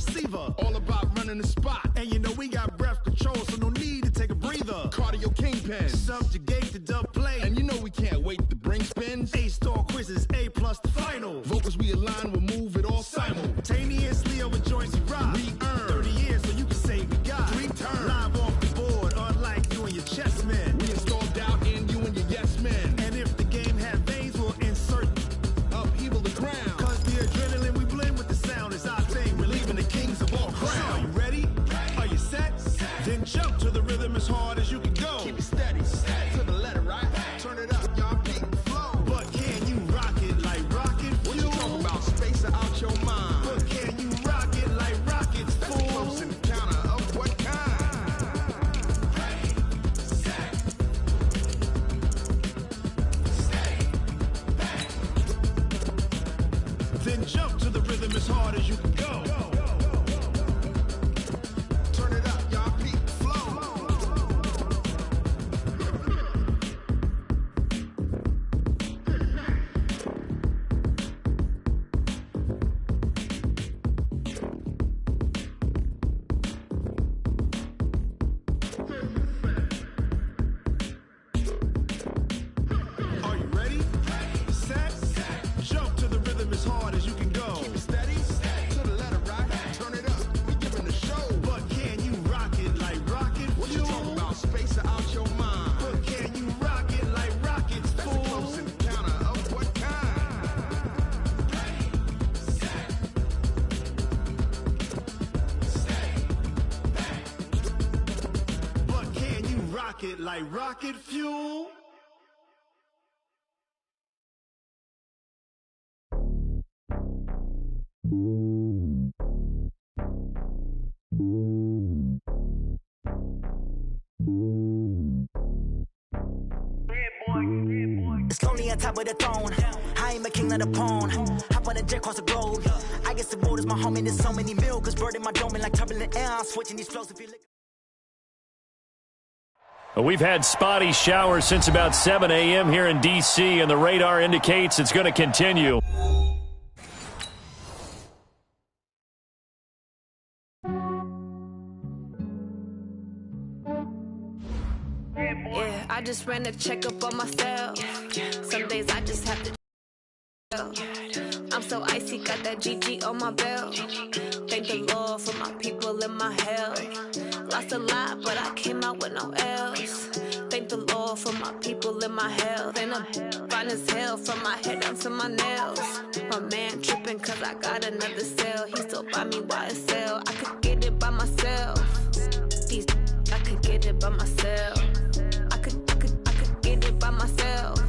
receiver. All about running the spot. And you know we got breath control, so no need to take a breather. Cardio kingpin. Subjugate the dub play. And you know we can't wait to bring spins. A-star quizzes, A+ the final. Vocals we align, we'll move it all simultaneously over joints we rock. We earn 30 years, so you can say we got 3 turns. Live off the board, unlike you and your chess men. We installed doubt in you and your yes men. And if the game had veins, we'll insert upheaval the ground. Cause the adrenaline we blend with the sound is our thing. We're leaving the kings of all crowns. So are you ready? Are you set? Then jump to the rhythm as hard as you can go. Keep it steady, to the letter, right? Turn it up, y'all keep the flow. But can you rock it like rocket fuel? What you talking about? Space out your mind. But can you rock it like rockets, fool? Close encounter of what kind? Ready, set, stay back. Then jump to the rhythm as hard as you can go. Turn it up, y'all keep the flow. Are you ready? Set, jump to the rhythm as hard as you can go. Keep it steady, to the letter, right? Turn it up, we giving the show. But can you rock it like rocket fuel? What you talking about? Space out your mind. But can you rock it like rockets, fool? That's a close encounter of what kind? Ready, set, stay back. But can you rock it like rocket fuel? It's lonely on top of the throne. I am a king of the pawn. Hop on a jet across the globe. I guess the world is my home and there's so many milkers bird in my dome and like turbulent air. I'm switching these flows if you look. We've had spotty showers since about 7 a.m. here in D.C., and the radar indicates it's going to continue. Yeah, I just ran a checkup on myself. Some days I just have to. I'm so icy, got that GG on my belt. Thank the Lord for my people in my health. Lost a lot, but I came out with no else. Thank the Lord for my people in my health. And I'm fine as hell from my head down to my nails. My man tripping cause I got another cell. He still buy me YSL. I could get it by myself. These I could get it by myself. I could get it by myself.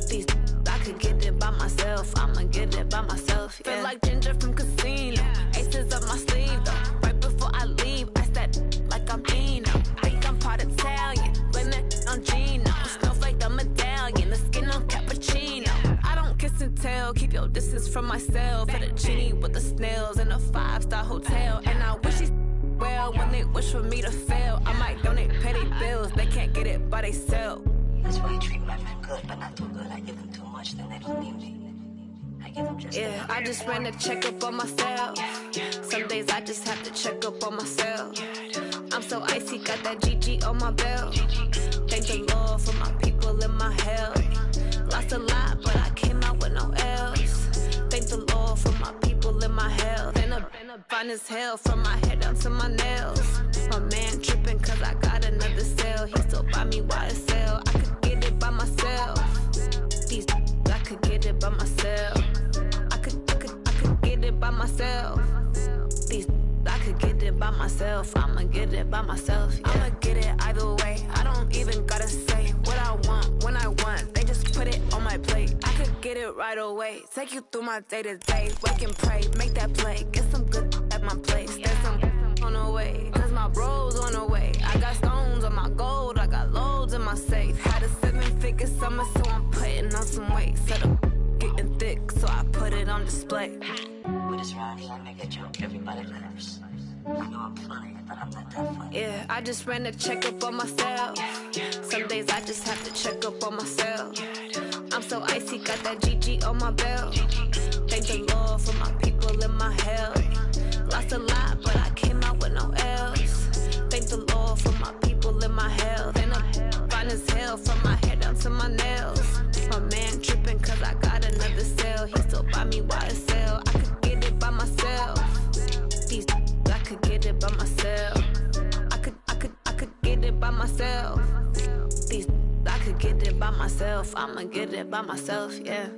These I could get it by myself. I'ma get it by myself. Yeah. Feel like Ginger from Casino. Aces up my sleeve though. Right before I leave, I said like I'm Dino. Think I'm part Italian. Blame that on Gino. Smells like the medallion. The skin on cappuccino. I don't kiss and tell. Keep your distance from myself. For the genie with the snails in a 5-star hotel. And I wish he's well when they wish for me to fail. I might donate petty bills. They can't get it by themselves. That's why you treat my men good, but not too good. I give them too much, then they don't need me. I give them just yeah, I just ran a checkup on myself. Some days I just have to check up on myself. I'm so icy, got that GG on my belt. Thank the Lord for my people in my health. Lost a lot, but I came out with no else. Thank the Lord for my people in my health. And I'm fine as hell from my head down to my nails. My man tripping cause I got another cell. He still buy me YSL. I could get it by myself. These I could get it by myself. I could get it by myself. These I could get it by myself. I'ma get it by myself. Yeah. I'ma get it either way. I don't even gotta say what I want when I want. They just put it on my plate. I could get it right away. Take you through my day to day. Work and pray, make that play. Get some good at my place. There's some on the way. Cause my bro's on the way. I got stones on my gold. I got loads in my safe. Had a 7-figure summer, so I'm putting on some weight. Set up getting thick, so I put it on display. with this round here, I make a joke, everybody laughs. I know I'm funny, but I'm not that funny. Yeah, I just ran a checkup on myself. Some days I just have to check up on myself. I'm so icy, got that GG on my belt. Thank the Lord for my people in my health. Lost a lot, but I came out with no L's. Thank the Lord for my people in my health. And I'm fine as hell from my hair down to my nails. My man tripping cause I got another cell. He still buy me YSL. I could get it by myself. These I could get it by myself. I could get it by myself. These I could get it by myself. I'ma get it by myself, yeah.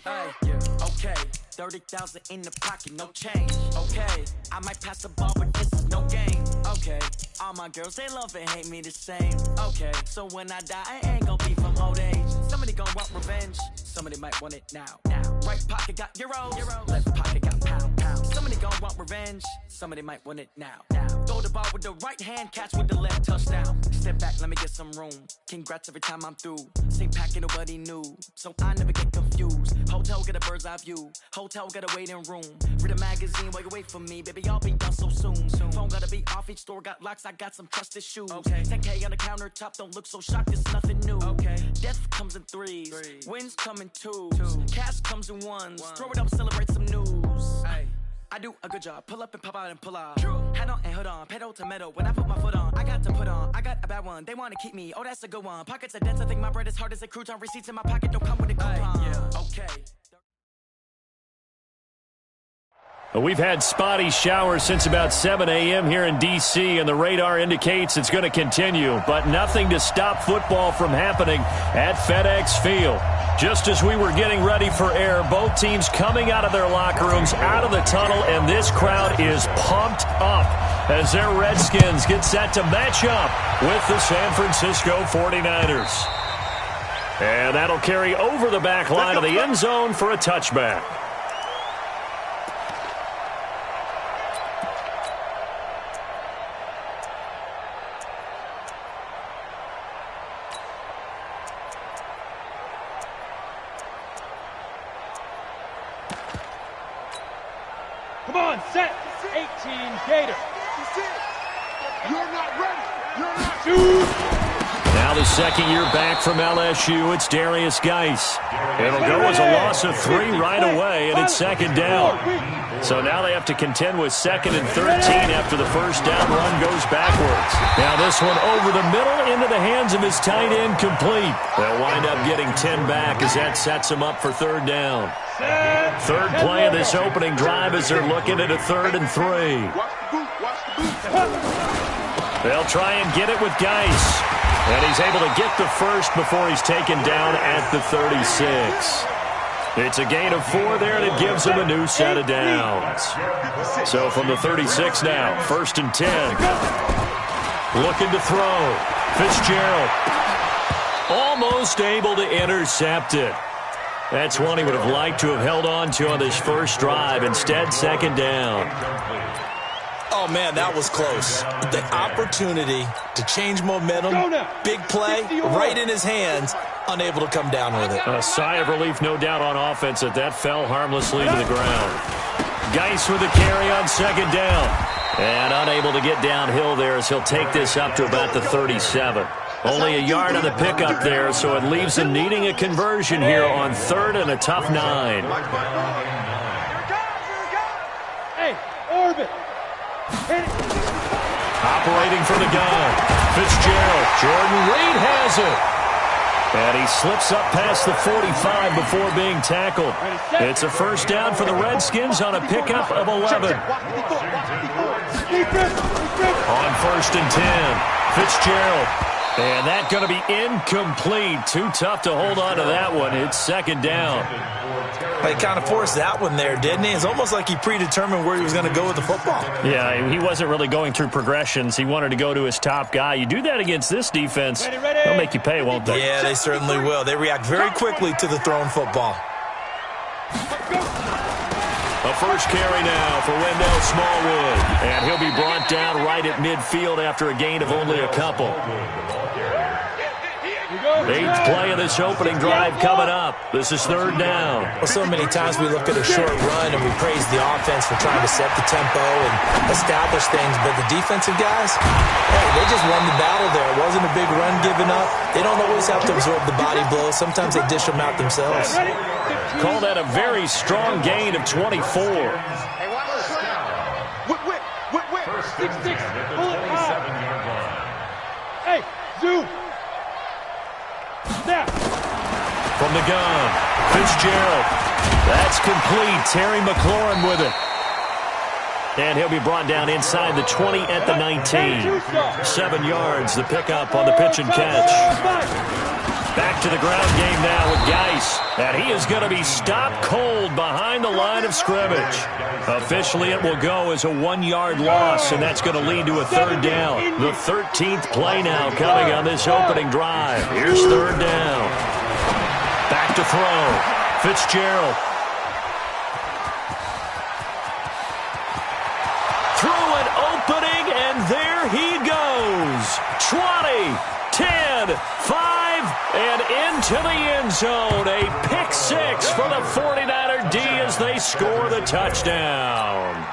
Hey, okay, 30,000 in the pocket, no change. Okay, I might pass the ball, but this is no game. Okay, all my girls, they love and hate me the same. Okay, so when I die, I ain't gon' be from old age. Somebody gon' want revenge, somebody might want it now. Right pocket got euros, left pocket got pound. Somebody gon' want revenge, somebody might want it now. Throw the ball with the right hand, catch with the left, touchdown. Step back, let me get some room. Congrats every time I'm through. Same packet, nobody knew, so I never get confused. Hotel get a bird's eye view, hotel got a waiting room. Read a magazine while you wait for me, baby, I'll be done so soon. Phone gotta be off, each store got locks, I got some trusted shoes. 10K on the countertop, don't look so shocked, it's nothing new. Death comes in threes, wins come in twos, cash comes in ones. Throw it up, celebrate some news. I do a good job, pull up and pop out and pull out. Head on and hood on, pedal to metal. When I put my foot on, I got to put on. I got a bad one, they wanna keep me, oh that's a good one. Pockets are dense, I think my bread is hard as a crouton. Receipts in my pocket don't come with a coupon. Okay. We've had spotty showers since about 7 a.m. here in D.C., and the radar indicates it's going to continue, but nothing to stop football from happening at FedEx Field. Just as we were getting ready for air, both teams coming out of their locker rooms, out of the tunnel, and this crowd is pumped up as their Redskins get set to match up with the San Francisco 49ers. And that'll carry over the back line of the end zone for a touchback. Come on, set. 18 Gator. You're not ready. You're not. Shoot. Now the second year back from LSU, it's Darius Geis. It'll go as a loss of 3 right away, and it's second down. So now they have to contend with 2nd and 13 after the first down run goes backwards. Now this one over the middle into the hands of his tight end, complete. They'll wind up getting 10 back as that sets them up for 3rd down. Third play of this opening drive as they're looking at a 3rd and 3. They'll try and get it with Geis. And he's able to get the first before he's taken down at the 36. It's a gain of 4 there, and it gives him a new set of downs. So from the 36 now, 1st and 10. Looking to throw. Fitzgerald almost able to intercept it. That's one he would have liked to have held on to on this first drive. Instead, 2nd down. Oh, man, that was close. The opportunity to change momentum, big play, right in his hands, unable to come down with it. A sigh of relief, no doubt, on offense that fell harmlessly to the ground. Geis with a carry on 2nd down. And unable to get downhill there as he'll take this up to about the 37. Only a yard on the pickup there, so it leaves him needing a conversion here on 3rd and a tough 9. Hey, Orbit. Operating from the gun, Fitzgerald. Jordan Reed has it. And he slips up past the 45 before being tackled. It's a first down for the Redskins on a pickup of 11. On 1st and 10, Fitzgerald. And that's going to be incomplete. Too tough to hold on to that one. It's 2nd down. He kind of forced that one there, didn't he? It's almost like he predetermined where he was going to go with the football. Yeah, he wasn't really going through progressions. He wanted to go to his top guy. You do that against this defense, they'll make you pay, won't they? Yeah, they certainly will. They react very quickly to the thrown football. A first carry now for Wendell Smallwood. And he'll be brought down right at midfield after a gain of only a couple. 8th play of this opening drive coming up. This is 3rd down. Well, so many times we look at a short run and we praise the offense for trying to set the tempo and establish things, but the defensive guys, hey, they just won the battle there. It wasn't a big run given up. They don't always have to absorb the body blows. Sometimes they dish them out themselves. Call that a very strong gain of 24. Hey, watch the snap. Whip. 6-6. Pull it out. Hey, zoom. Snap. From the gun, Fitzgerald. That's complete. Terry McLaurin with it. And he'll be brought down inside the 20 at the 19. 7 yards, the pickup on the pitch and catch. Back to the ground game now with Geis. And he is going to be stopped cold behind the line of scrimmage. Officially, it will go as a 1-yard loss, and that's going to lead to a 3rd down. The 13th play now coming on this opening drive. Here's 3rd down. Back to throw. Fitzgerald. Through an opening, and there he goes. 20, 10, 5, and into the end zone. A pick 6 for the 49er D as they score the touchdown.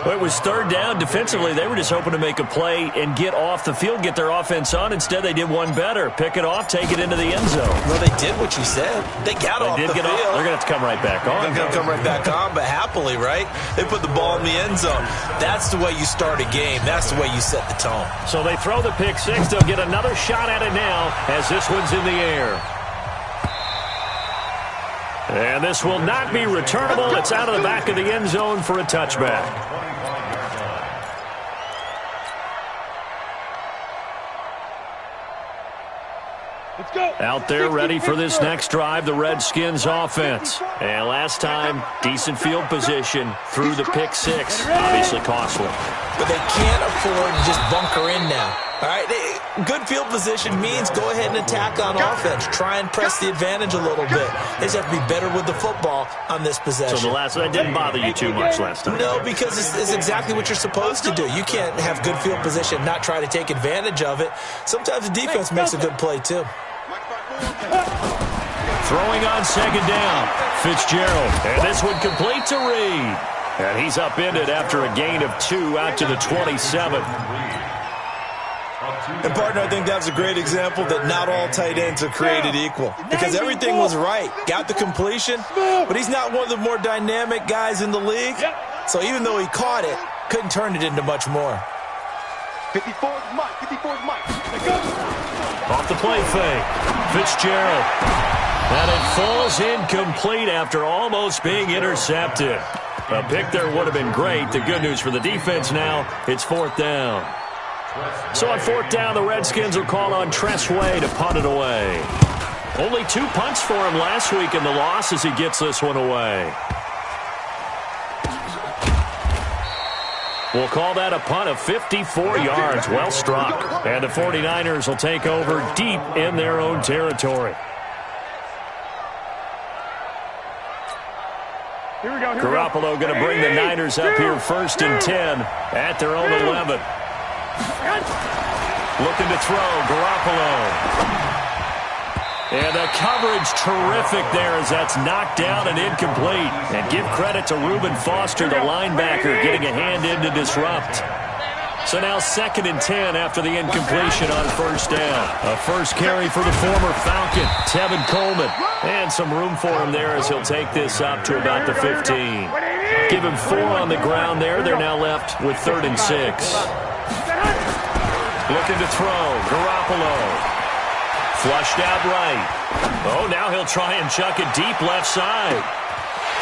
It was 3rd down. Defensively, they were just hoping to make a play and get off the field, get their offense on. Instead, they did one better. Pick it off, take it into the end zone. Well, they did what you said. They got off the field. They're going to have to come right back on. They're going to come right back on, but happily, right? They put the ball in the end zone. That's the way you start a game. That's the way you set the tone. So they throw the pick 6. They'll get another shot at it now as this one's in the air. And this will not be returnable. It's out of the back of the end zone for a touchback. Out there ready for this next drive, the Redskins offense. And last time, decent field position through the pick 6. Obviously costly. But they can't afford to just bunker in now. All right, good field position means go ahead and attack on offense. Try and press the advantage a little bit. They just have to be better with the football on this possession. So that didn't bother you too much last time? No, because it's exactly what you're supposed to do. You can't have good field position and not try to take advantage of it. Sometimes the defense makes a good play, too. Throwing on 2nd down, Fitzgerald. And this one complete to Reed. And he's upended after a gain of 2 out to the 27. And, partner, I think that's a great example that not all tight ends are created equal. Because everything was right. Got the completion, but he's not one of the more dynamic guys in the league. So even though he caught it, couldn't turn it into much more. 54's Mike. Off the play fake, Fitzgerald. And it falls incomplete after almost being intercepted. A pick there would have been great. The good news for the defense now, it's 4th down. So on 4th down, the Redskins will call on Tressway to punt it away. Only 2 punts for him last week in the loss as he gets this one away. We'll call that a punt of 54 yards. Well struck. And the 49ers will take over deep in their own territory. Here we go. Garoppolo going to bring the Niners up here 1st and 10 at their own 11. Looking to throw, Garoppolo. And the coverage terrific there as that's knocked down and incomplete. And give credit to Reuben Foster, the linebacker, getting a hand in to disrupt. So now 2nd and 10 after the incompletion on 1st down. A first carry for the former Falcon, Tevin Coleman. And some room for him there as he'll take this up to about the 15. Give him 4 on the ground there. They're now left with 3rd and 6. Looking to throw, Garoppolo. Flushed out right. Oh, now he'll try and chuck it deep left side.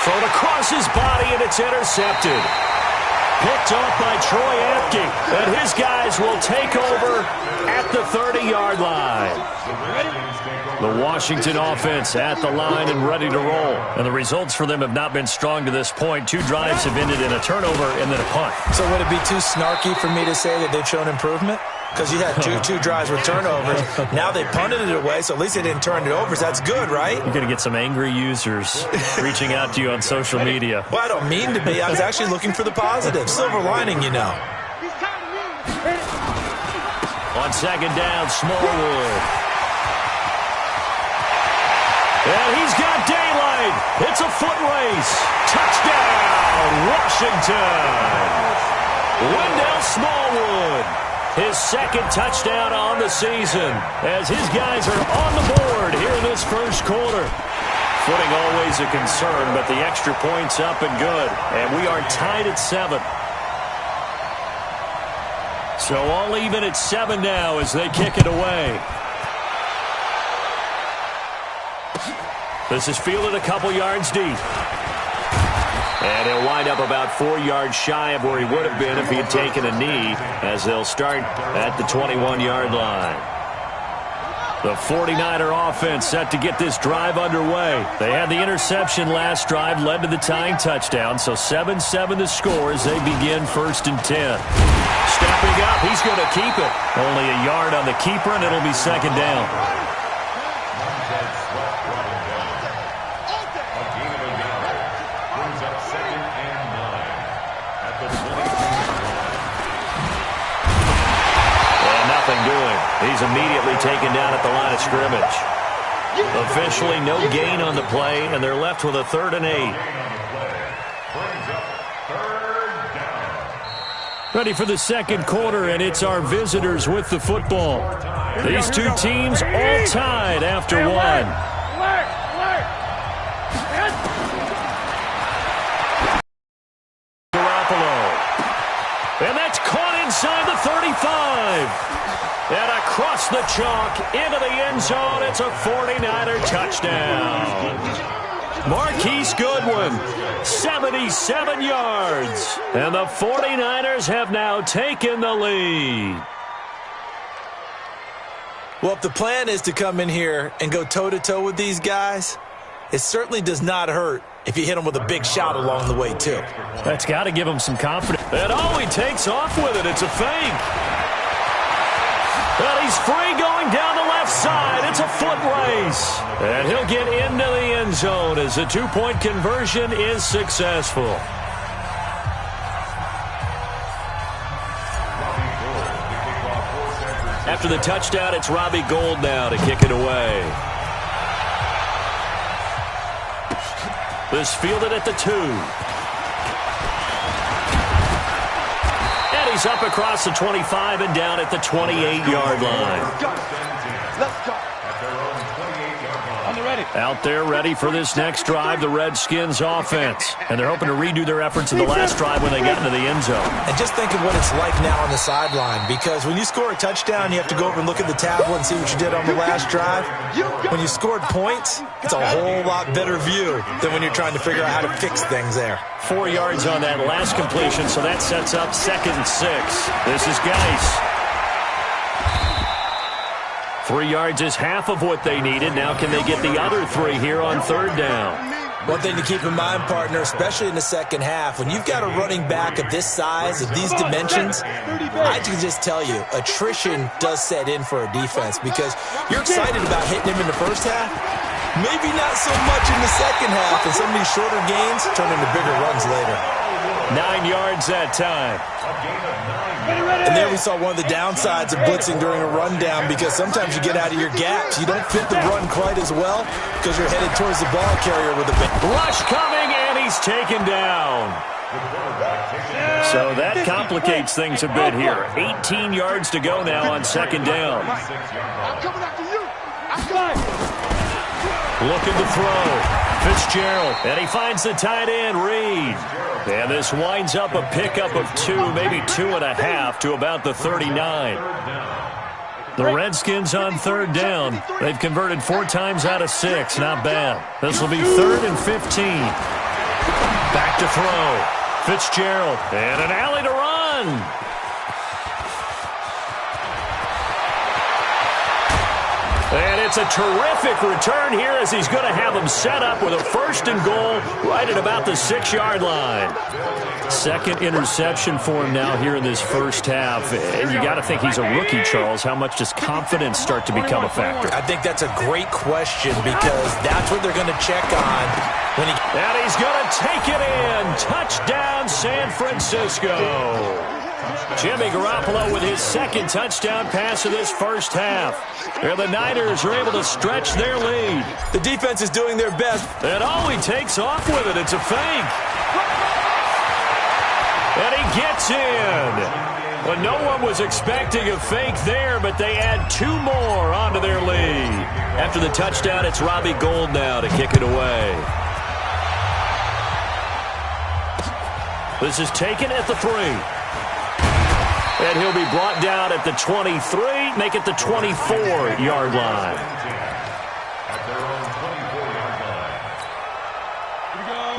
Thrown across his body, and it's intercepted. Picked off by Troy Apke. And his guys will take over at the 30-yard line. The Washington offense at the line and ready to roll. And the results for them have not been strong to this point. 2 drives have ended in a turnover and then a punt. So would it be too snarky for me to say that they've shown improvement? because you had two drives with turnovers. Now they punted it away, so at least they didn't turn it over. So that's good, right? You're going to get some angry users reaching out to you on social media. Well, I don't mean to be. I was actually looking for the positive. Silver lining, you know. On second down, Smallwood. And he's got daylight. It's a foot race. Touchdown, Washington. Wendell Smallwood, his second touchdown on the season as his guys are on the board here in this first quarter. Footing always a concern, but the extra point's up and good. And we are tied at 7. So all even at 7 now as they kick it away. This is fielded a couple yards deep. And he'll wind up about 4 yards shy of where he would have been if he had taken a knee, as they'll start at the 21-yard line. The 49er offense set to get this drive underway. They had the interception last drive, led to the tying touchdown, so 7-7 the score as they begin 1st and 10. Stepping up, he's going to keep it. Only a yard on the keeper, and it'll be 2nd down. He's immediately taken down at the line of scrimmage. Officially no gain on the play, and they're left with a 3rd and 8. Ready for the second quarter, and it's our visitors with the football. These two teams all tied after one. Garoppolo. And that's caught inside the 35. And across the chalk into the end zone, it's a 49er touchdown. Marquise Goodwin, 77 yards. And the 49ers have now taken the lead. Well, if the plan is to come in here and go toe-to-toe with these guys, it certainly does not hurt if you hit them with a big shot along the way, too. That's got to give him some confidence. And he takes off with it. It's a fake. But he's free going down the left side. It's a foot race. And he'll get into the end zone as the 2-point conversion is successful. After the touchdown, it's Robbie Gould now to kick it away. This fielded at the 2. He's up across the 25 and down at the 28-yard line. Let's go. Out there ready for this next drive, the Redskins offense. And they're hoping to redo their efforts in the last drive when they got into the end zone. And just think of what it's like now on the sideline, because when you score a touchdown, you have to go over and look at the tablet and see what you did on the last drive. When you scored points, it's a whole lot better view than when you're trying to figure out how to fix things there. 4 yards on that last completion, so that sets up 2nd and 6. This is Geis. 3 yards is half of what they needed. Now can they get the other 3 here on 3rd down? One thing to keep in mind, partner, especially in the second half, when you've got a running back of this size, of these dimensions, I can just tell you, attrition does set in for a defense because you're excited about hitting him in the first half. Maybe not so much in the second half, and some of these shorter gains turn into bigger runs later. 9 yards that time. And there we saw one of the downsides of blitzing during a rundown, because sometimes you get out of your gaps. You don't fit the run quite as well because you're headed towards the ball carrier with a big rush coming, and he's taken down. So that complicates things a bit here. 18 yards to go now on 2nd down. Looking to throw. Fitzgerald, and he finds the tight end, Reed. And this winds up a pickup of 2, maybe 2.5 to about the 39. The Redskins on 3rd down. They've converted 4 times out of 6. Not bad. This will be 3rd and 15. Back to throw. Fitzgerald, and an alley to run. And It's a terrific return here as he's going to have them set up with a 1st and goal right at about the 6-yard line. Second interception for him now here in this first half. And you got to think he's a rookie, Charles. How much does confidence start to become a factor? I think that's a great question because that's what they're going to check on. And he's going to take it in. Touchdown, San Francisco. Jimmy Garoppolo with his 2nd touchdown pass of this first half. And the Niners are able to stretch their lead. The defense is doing their best. And he takes off with it. It's a fake. And he gets in. Well, no one was expecting a fake there, but they add 2 more onto their lead. After the touchdown, it's Robbie Gould now to kick it away. This is taken at the 3. And he'll be brought down at the 23, make it the 24-yard line.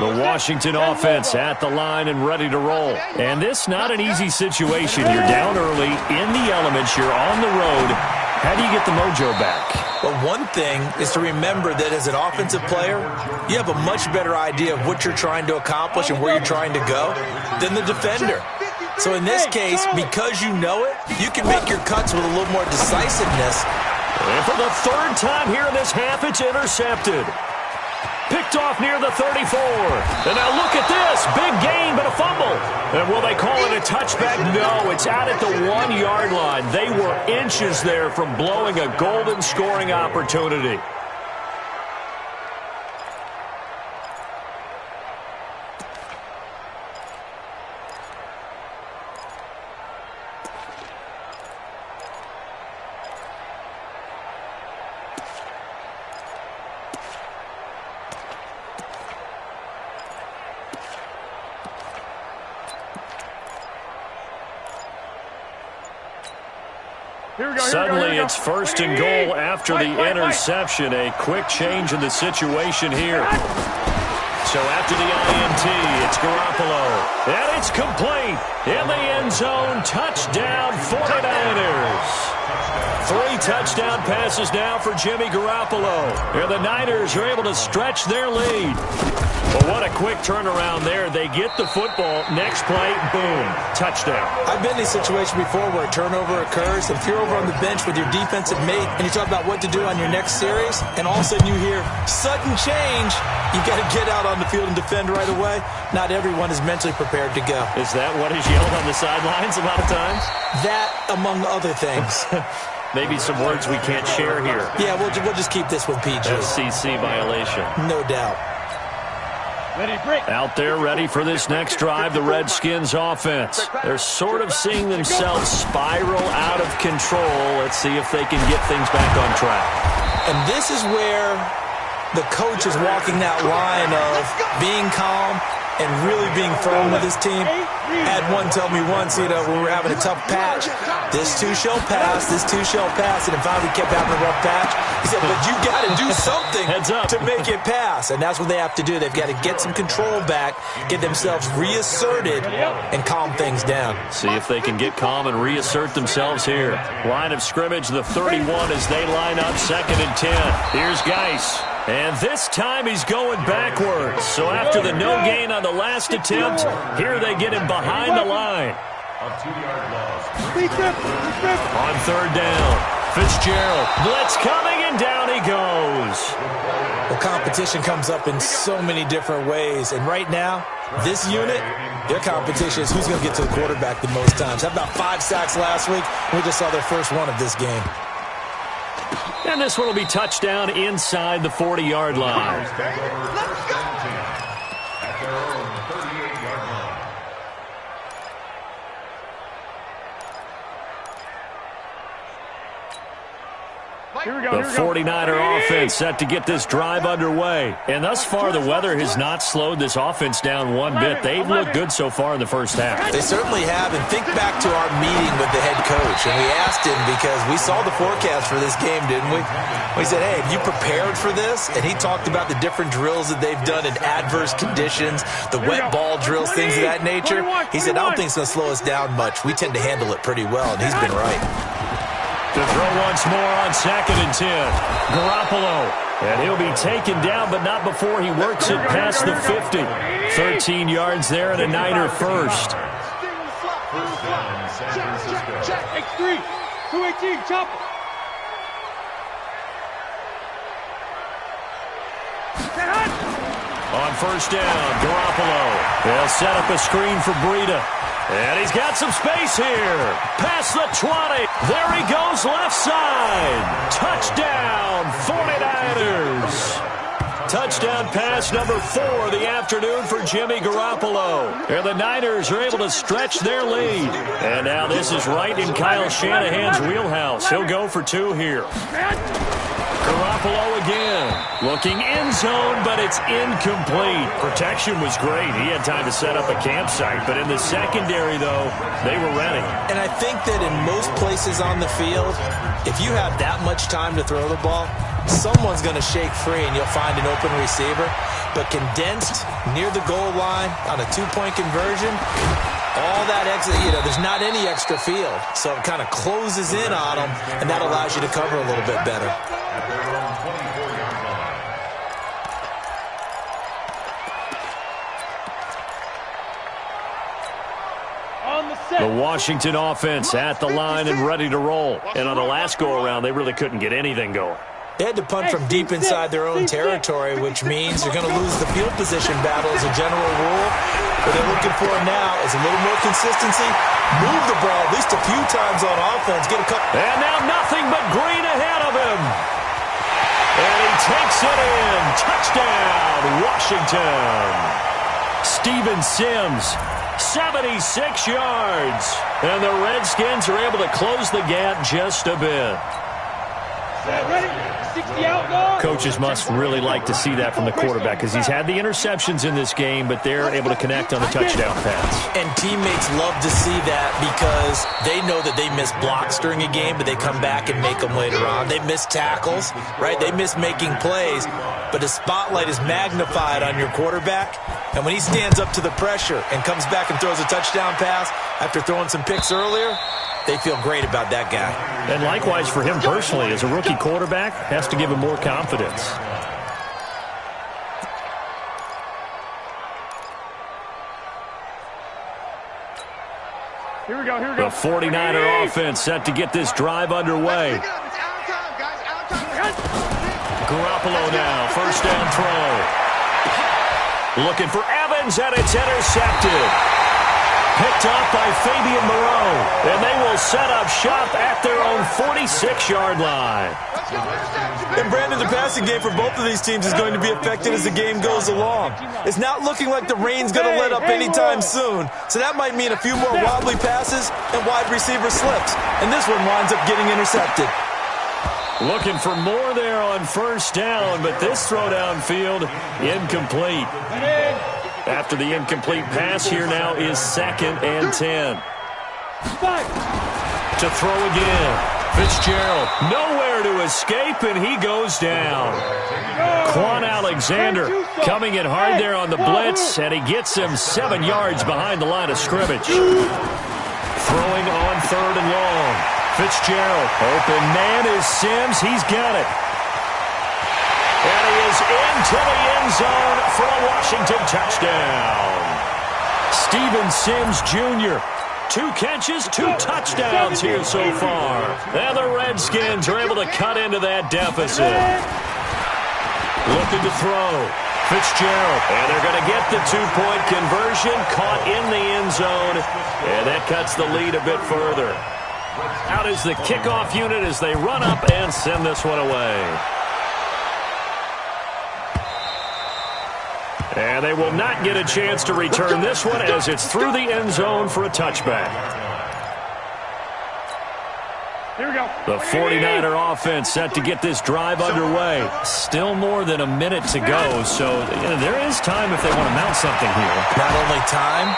The Washington offense at the line and ready to roll. And this not an easy situation. You're down early, in the elements, you're on the road. How do you get the mojo back? Well, one thing is to remember that as an offensive player, you have a much better idea of what you're trying to accomplish and where you're trying to go than the defender. So in this case, because you know it, you can make your cuts with a little more decisiveness. And for the 3rd time here in this half, it's intercepted. Picked off near the 34. And now look at this. Big gain, but a fumble. And will they call it a touchback? No, it's out at the 1-yard line. They were inches there from blowing a golden scoring opportunity. Suddenly it's 1st and goal after the interception. A quick change in the situation here. So after the INT, it's Garoppolo. And it's complete. In the end zone, touchdown 49ers. 3 touchdown passes now for Jimmy Garoppolo. And the Niners are able to stretch their lead. Well, what a quick turnaround there. They get the football. Next play, boom, touchdown. I've been in a situation before where a turnover occurs. If you're over on the bench with your defensive mate and you talk about what to do on your next series, and all of a sudden you hear sudden change, you got to get out on the field and defend right away. Not everyone is mentally prepared to go. Is that what is yelled on the sidelines a lot of times? That, among other things. Maybe some words we can't share here. Yeah, we'll just keep this one PG. FCC violation. No doubt. Out there ready for this next drive, the Redskins offense. They're sort of seeing themselves spiral out of control. Let's see if they can get things back on track. And this is where the coach is walking that line of being calm and really being firm with his team. Had one tell me once, when we were having a tough patch, this too shall pass, this too shall pass. And if we kept having a rough patch, he said, but you got to do something to make it pass. And that's what they have to do. They've got to get some control back, get themselves reasserted, and calm things down. See if they can get calm and reassert themselves here. Line of scrimmage, the 31 as they line up 2nd and 10. Here's Geis. And this time he's going backwards. So after the no gain on the last attempt, here they get him behind the line. On 3rd down, Fitzgerald. Blitz coming, and down he goes. Well, competition comes up in so many different ways. And right now, this unit, their competition is who's going to get to the quarterback the most times. How about 5 sacks last week? We just saw their first one of this game. And this one will be touchdown inside the 40-yard line. The 49er offense set to get this drive underway. And thus far, the weather has not slowed this offense down one bit. They've looked good so far in the first half. They certainly have. And think back to our meeting with the head coach. And we asked him because we saw the forecast for this game, didn't we? We said, hey, have you prepared for this? And he talked about the different drills that they've done in adverse conditions, the wet ball drills, things of that nature. He said, I don't think it's going to slow us down much. We tend to handle it pretty well, and he's been right. To throw once more on 2nd and 10. Garoppolo. And he'll be taken down, but not before he works it past the 50. 13 yards there and a Niner first. Check, X3, 218, chop. On first down, Garoppolo. They'll set up a screen for Breida. And he's got some space here. Past the 20. There he goes left side. Touchdown, 49ers. Touchdown pass number 4 of the afternoon for Jimmy Garoppolo. And the Niners are able to stretch their lead. And now this is right in Kyle Shanahan's wheelhouse. He'll go for 2 here. Garoppolo again. Looking end zone, but it's incomplete. Protection was great. He had time to set up a campsite. But in the secondary, though, they were ready. And I think that in most places on the field, if you have that much time to throw the ball, someone's going to shake free and you'll find an open receiver. But condensed near the goal line on a 2-point conversion, all that extra, there's not any extra field. So it kind of closes in on them, and that allows you to cover a little bit better. The Washington offense at the line and ready to roll. And on the last go-around, they really couldn't get anything going. They had to punt from deep inside their own territory, which means they're going to lose the field position battle as a general rule. What they're looking for now is a little more consistency. Move the ball at least a few times on offense. Get a couple. And now nothing but green ahead of him. And he takes it in. Touchdown, Washington. Steven Sims, 76 yards. And the Redskins are able to close the gap just a bit. Ready? 60 out, Coaches must really like to see that from the quarterback because he's had the interceptions in this game, but they're able to connect on the touchdown pass. And teammates love to see that because they know that they miss blocks during a game, but they come back and make them later on. They miss tackles, right? They miss making plays, but the spotlight is magnified on your quarterback. And when he stands up to the pressure and comes back and throws a touchdown pass after throwing some picks earlier, they feel great about that guy. And likewise for him personally, as a rookie quarterback, has to give him more confidence. Here we go, here we go. The 49er offense set to get this drive underway. Garoppolo now, first down throw. Looking for Evans, and it's intercepted. Picked off by Fabian Moreau, and they will set up shop at their own 46-yard line. And Brandon, the passing game for both of these teams is going to be affected as the game goes along. It's not looking like the rain's going to let up anytime soon, so that might mean a few more wobbly passes and wide receiver slips, and this one winds up getting intercepted. Looking for more there on first down, but this throw downfield incomplete. After the incomplete pass, here now is 2nd and 10. To throw again. Fitzgerald nowhere to escape, and he goes down. Quan Alexander coming in hard there on the blitz, and he gets him 7 yards behind the line of scrimmage. Throwing on 3rd and long. Fitzgerald, open man is Sims. He's got it. And he is into the end zone for a Washington touchdown. Steven Sims Jr., 2 catches, 2 touchdowns here so far. And the Redskins are able to cut into that deficit. Looking to throw. Fitzgerald. And they're going to get the 2-point conversion. Caught in the end zone. And that cuts the lead a bit further. Out is the kickoff unit as they run up and send this one away. And they will not get a chance to return this one as it's through the end zone for a touchback. Here we go. The 49er offense set to get this drive underway. Still more than a minute to go, so there is time if they want to mount something here. Not only time,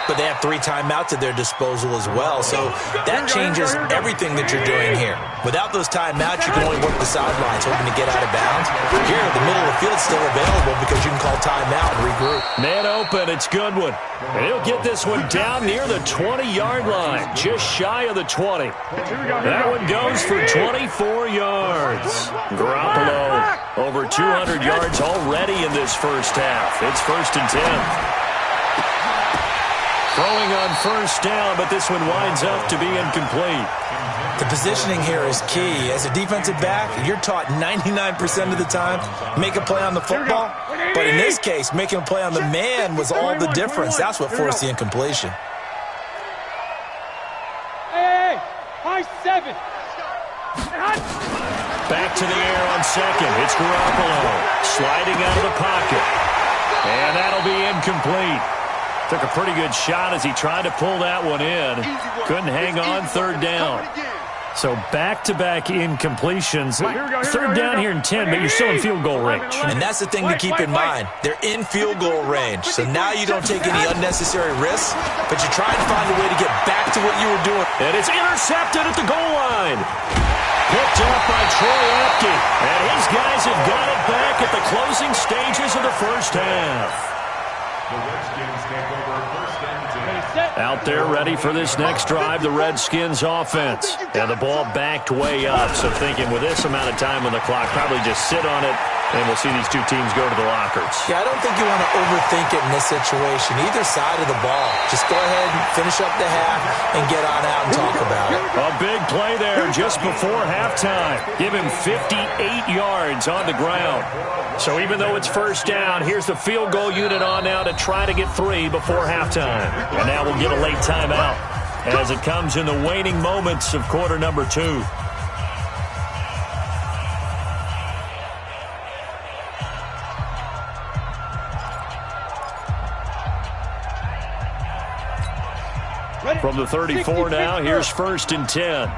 but they have 3 timeouts at their disposal as well. So that changes everything that you're doing here. Without those timeouts, you can only work the sidelines, hoping to get out of bounds. Here, the middle of the field is still available because you can call timeout and regroup. Man open, it's Goodwin. And he'll get this one down near the 20-yard line, just shy of the 20. That one goes for 24 yards. Garoppolo over 200 yards already in this first half. It's 1st and 10. Throwing on first down, but this one winds up to be incomplete. The positioning here is key. As a defensive back, you're taught 99% of the time, make a play on the football. But in this case, making a play on the man was all the difference. That's what forced the incompletion. Hey, high 7. Back to the air on second. It's Garoppolo sliding out of the pocket. And that'll be incomplete. Took a pretty good shot as he tried to pull that one in. Couldn't hang on, 3rd down. So back-to-back incompletions. 3rd down here in 10, but you're still in field goal range. And that's the thing to keep in mind. They're in field goal range. So now you don't take any unnecessary risks, but you try and find a way to get back to what you were doing. And it's intercepted at the goal line. Picked up by Troy Apke. And his guys have got it back at the closing stages of the first half. Out there ready for this next drive, the Redskins offense. And the ball backed way up, so thinking with this amount of time on the clock, probably just sit on it, and we'll see these two teams go to the lockers. Yeah, I don't think you want to overthink it in this situation. Either side of the ball. Just go ahead and finish up the half and get on out and talk about it. A big play there just before halftime. Give him 58 yards on the ground. So even though it's first down, here's the field goal unit on now to try to get 3 before halftime. And now we'll get a late timeout as it comes in the waning moments of quarter number 2. From the 34 now, here's 1st and 10.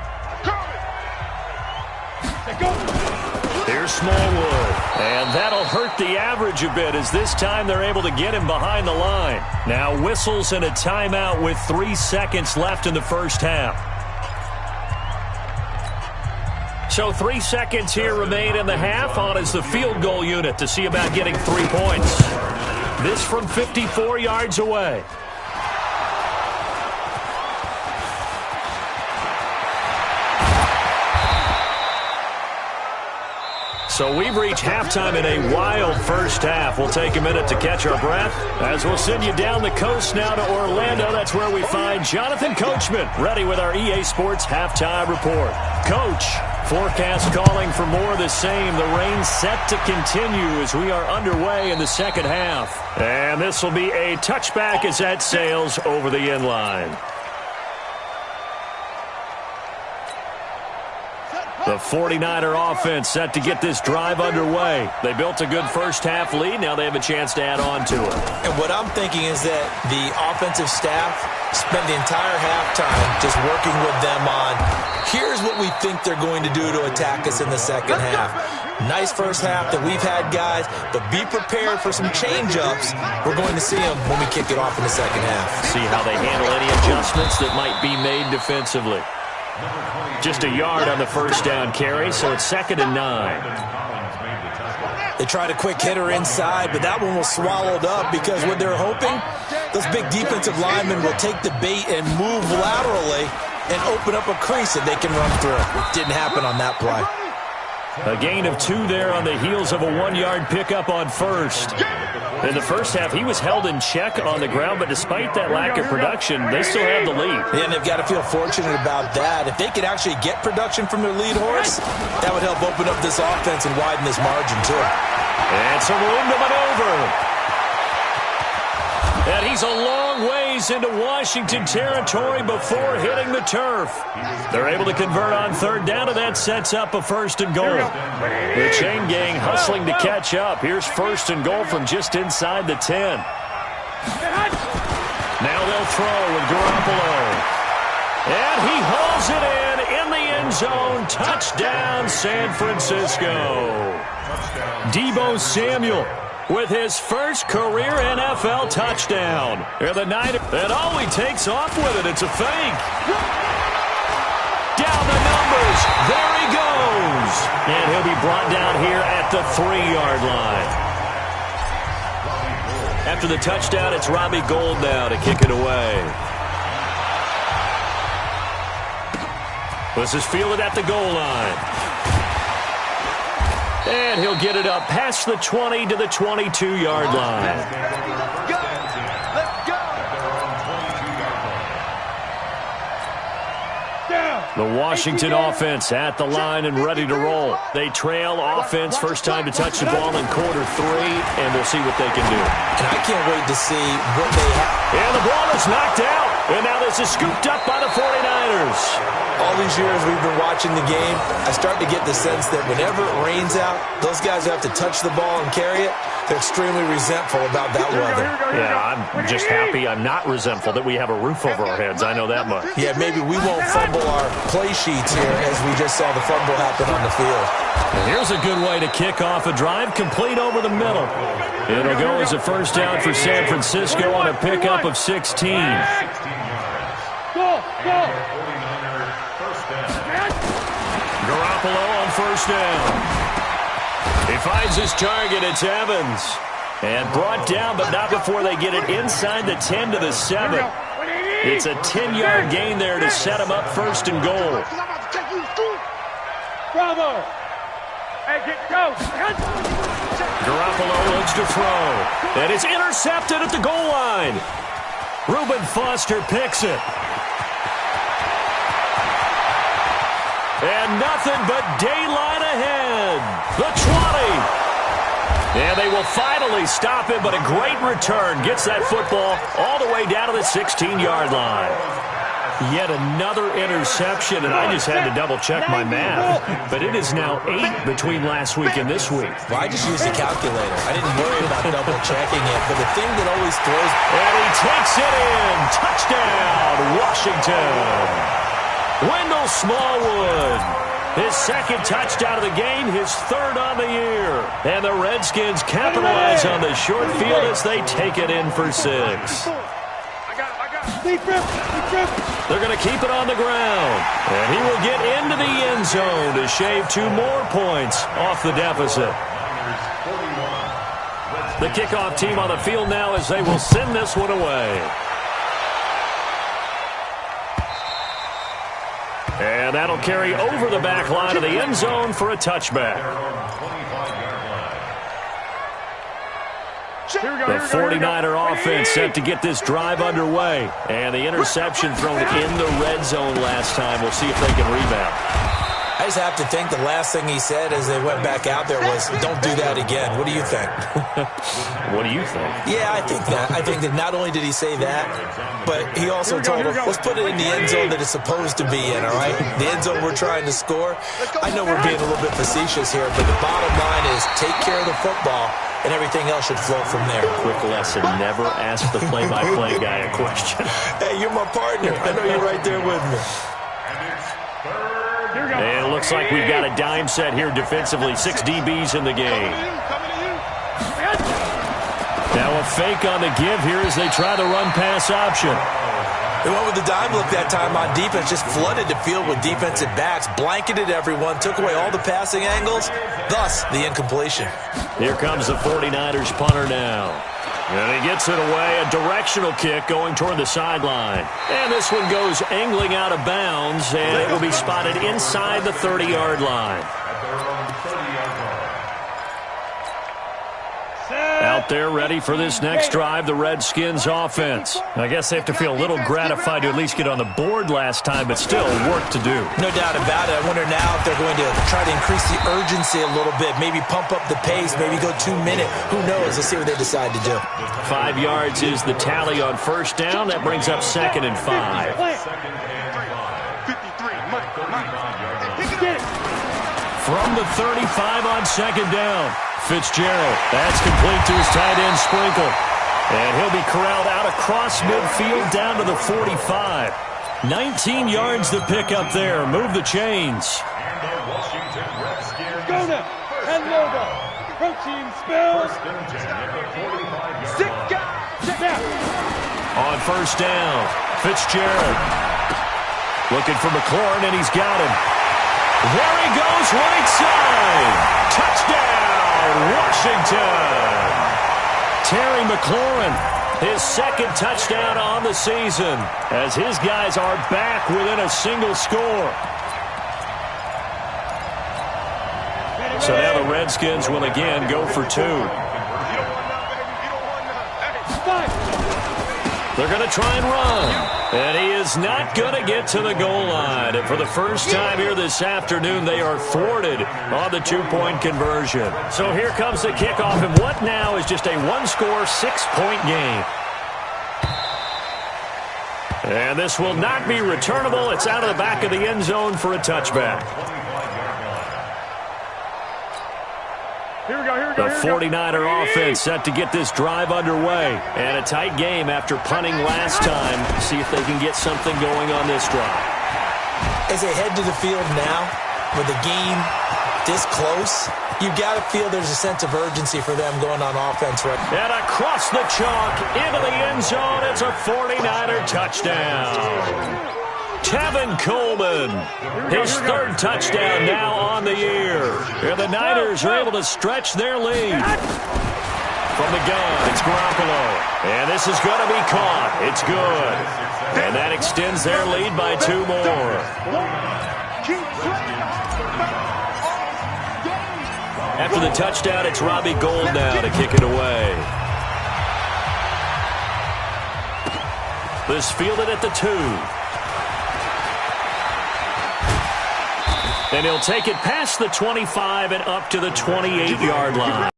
Here's Smallwood. And that'll hurt the average a bit as this time they're able to get him behind the line. Now whistles and a timeout with 3 seconds left in the first half. So 3 seconds here remain in the half. On is the field goal unit to see about getting 3 points. This from 54 yards away. So we've reached halftime in a wild first half. We'll take a minute to catch our breath as we'll send you down the coast now to Orlando. That's where we find Jonathan Coachman ready with our EA Sports halftime report. Coach, forecast calling for more of the same. The rain set to continue as we are underway in the second half. And this will be a touchback as that sails over the end line. The 49er offense set to get this drive underway. They built a good first half lead. Now they have a chance to add on to it. And what I'm thinking is that the offensive staff spent the entire halftime just working with them on, here's what we think they're going to do to attack us in the second half. Nice first half that we've had, guys, but be prepared for some change-ups. We're going to see them when we kick it off in the second half. See how they handle any adjustments that might be made defensively. Just a yard on the first down carry, so it's 2nd and 9. They tried a quick hitter inside, but that one was swallowed up because what they're hoping, those big defensive linemen will take the bait and move laterally and open up a crease that they can run through. It didn't happen on that play. A gain of 2 there on the heels of a 1-yard pickup on first. In the first half, he was held in check on the ground, but despite that lack of production, they still have the lead. And they've got to feel fortunate about that. If they could actually get production from their lead horse, that would help open up this offense and widen this margin too. And some room to maneuver. And he's a long ways into Washington territory before hitting the turf. They're able to convert on 3rd down, and that sets up a 1st and goal. The chain gang hustling to catch up. Here's 1st and goal from just inside the 10. Now they'll throw with Garoppolo. And he hauls it in the end zone. Touchdown, San Francisco. Deebo Samuel with his first career NFL touchdown. And the Niners, and he takes off with it. It's a fake. Down the numbers. There he goes. And he'll be brought down here at the 3-yard line. After the touchdown, it's Robbie Gould now to kick it away. This is fielded at the goal line. And he'll get it up past the 20 to the 22-yard line. The Washington offense at the line and ready to roll. They trail offense, first time to touch the ball in quarter 3, and we'll see what they can do. And I can't wait to see what they have. And the ball is knocked out. And now this is scooped up by the 49ers. All these years we've been watching the game, I start to get the sense that whenever it rains out, those guys who have to touch the ball and carry it, they're extremely resentful about that weather. Yeah, I'm just happy I'm not resentful that we have a roof over our heads. I know that much. Yeah, maybe we won't fumble our play sheets here as we just saw the fumble happen on the field. And here's a good way to kick off a drive, complete over the middle. It'll go as a first down for San Francisco on a pickup of 16. Garoppolo on first down. He finds his target. It's Evans. And brought down, but not before they get it inside the 10 to the 7. It's a 10-yard gain there to set him up first and goal. Bravo! Hey, go! Garoppolo looks to throw. And it's intercepted at the goal line. Reuben Foster picks it. And nothing but daylight ahead. The 20. And they will finally stop him, but a great return. Gets that football all the way down to the 16-yard line. Yet another interception, and I just had to double-check my math. But it is now 8 between last week and this week. Well, I just used a calculator. I didn't worry about double-checking it. But the thing that always throws... And he takes it in. Touchdown, Washington. Wendell Smallwood, his second touchdown of the game, his third on the year. And the Redskins capitalize on the short field as they take it in for 6. They're going to keep it on the ground. And he will get into the end zone to shave 2 more points off the deficit. The kickoff team on the field now as they will send this one away. And that'll carry over the back line of the end zone for a touchback. The 49er offense set to get this drive underway. And the interception thrown in the red zone last time. We'll see if they can rebound. I just have to think the last thing he said as they went back out there was, don't do that again. What do you think? What do you think? Yeah, I think that. I think that not only did he say that, but he also told them, let's put it in the end zone that it's supposed to be in, all right? The end zone we're trying to score. I know we're being a little bit facetious here, but the bottom line is take care of the football, and everything else should flow from there. Quick lesson, never ask the play-by-play guy a question. Hey, you're my partner. I know you're right there with me. And it looks like we've got a dime set here defensively. 6 DBs in the game. Now a fake on the give here as they try the run-pass option. They went with the dime look that time on defense, just flooded the field with defensive backs, blanketed everyone, took away all the passing angles, thus the incompletion. Here comes the 49ers punter now. And he gets it away, a directional kick going toward the sideline. And this one goes angling out of bounds, and it will be spotted inside the 30-yard line. Out there ready for this next drive, the Redskins offense. I guess they have to feel a little gratified to at least get on the board last time, but still work to do. No doubt about it. I wonder now if they're going to try to increase the urgency a little bit, maybe pump up the pace, maybe go 2-minute. Who knows? Let's see what they decide to do. 5 yards is the tally on first down. That brings up 2nd and 5. From the 35 on 2nd down. Fitzgerald, that's complete to his tight end Sprinkle. And he'll be corralled out across midfield down to the 45. 19 yards to pick up there. Move the chains. Gouda and Loga. Protein On first down, Fitzgerald looking for McLaurin, and he's got him. There he goes, right side. Touchdown, Washington. Terry McLaurin, his second touchdown on the season, as his guys are back within a single score. So now the Redskins will again go for two. They're going to try and run. And he is not going to get to the goal line. And for the first time here this afternoon, they are thwarted on the two-point conversion. So here comes the kickoff, and what now is just a one-score, six-point game. And this will not be returnable. It's out of the back of the end zone for a touchback. The 49er offense set to get this drive underway. And a tight game after punting last time. See if they can get something going on this drive. As they head to the field now, with the game this close, you've got to feel there's a sense of urgency for them going on offense. Right? And across the chalk, into the end zone, it's a 49er touchdown. Tevin Coleman, his third touchdown now on the year. And the Niners are able to stretch their lead. From the gun, it's Garoppolo. And this is going to be caught. It's good. And that extends their lead by two more. After the touchdown, it's Robbie Gould now to kick it away. This fielded at the 2. And he'll take it past the 25 and up to the 28-yard line.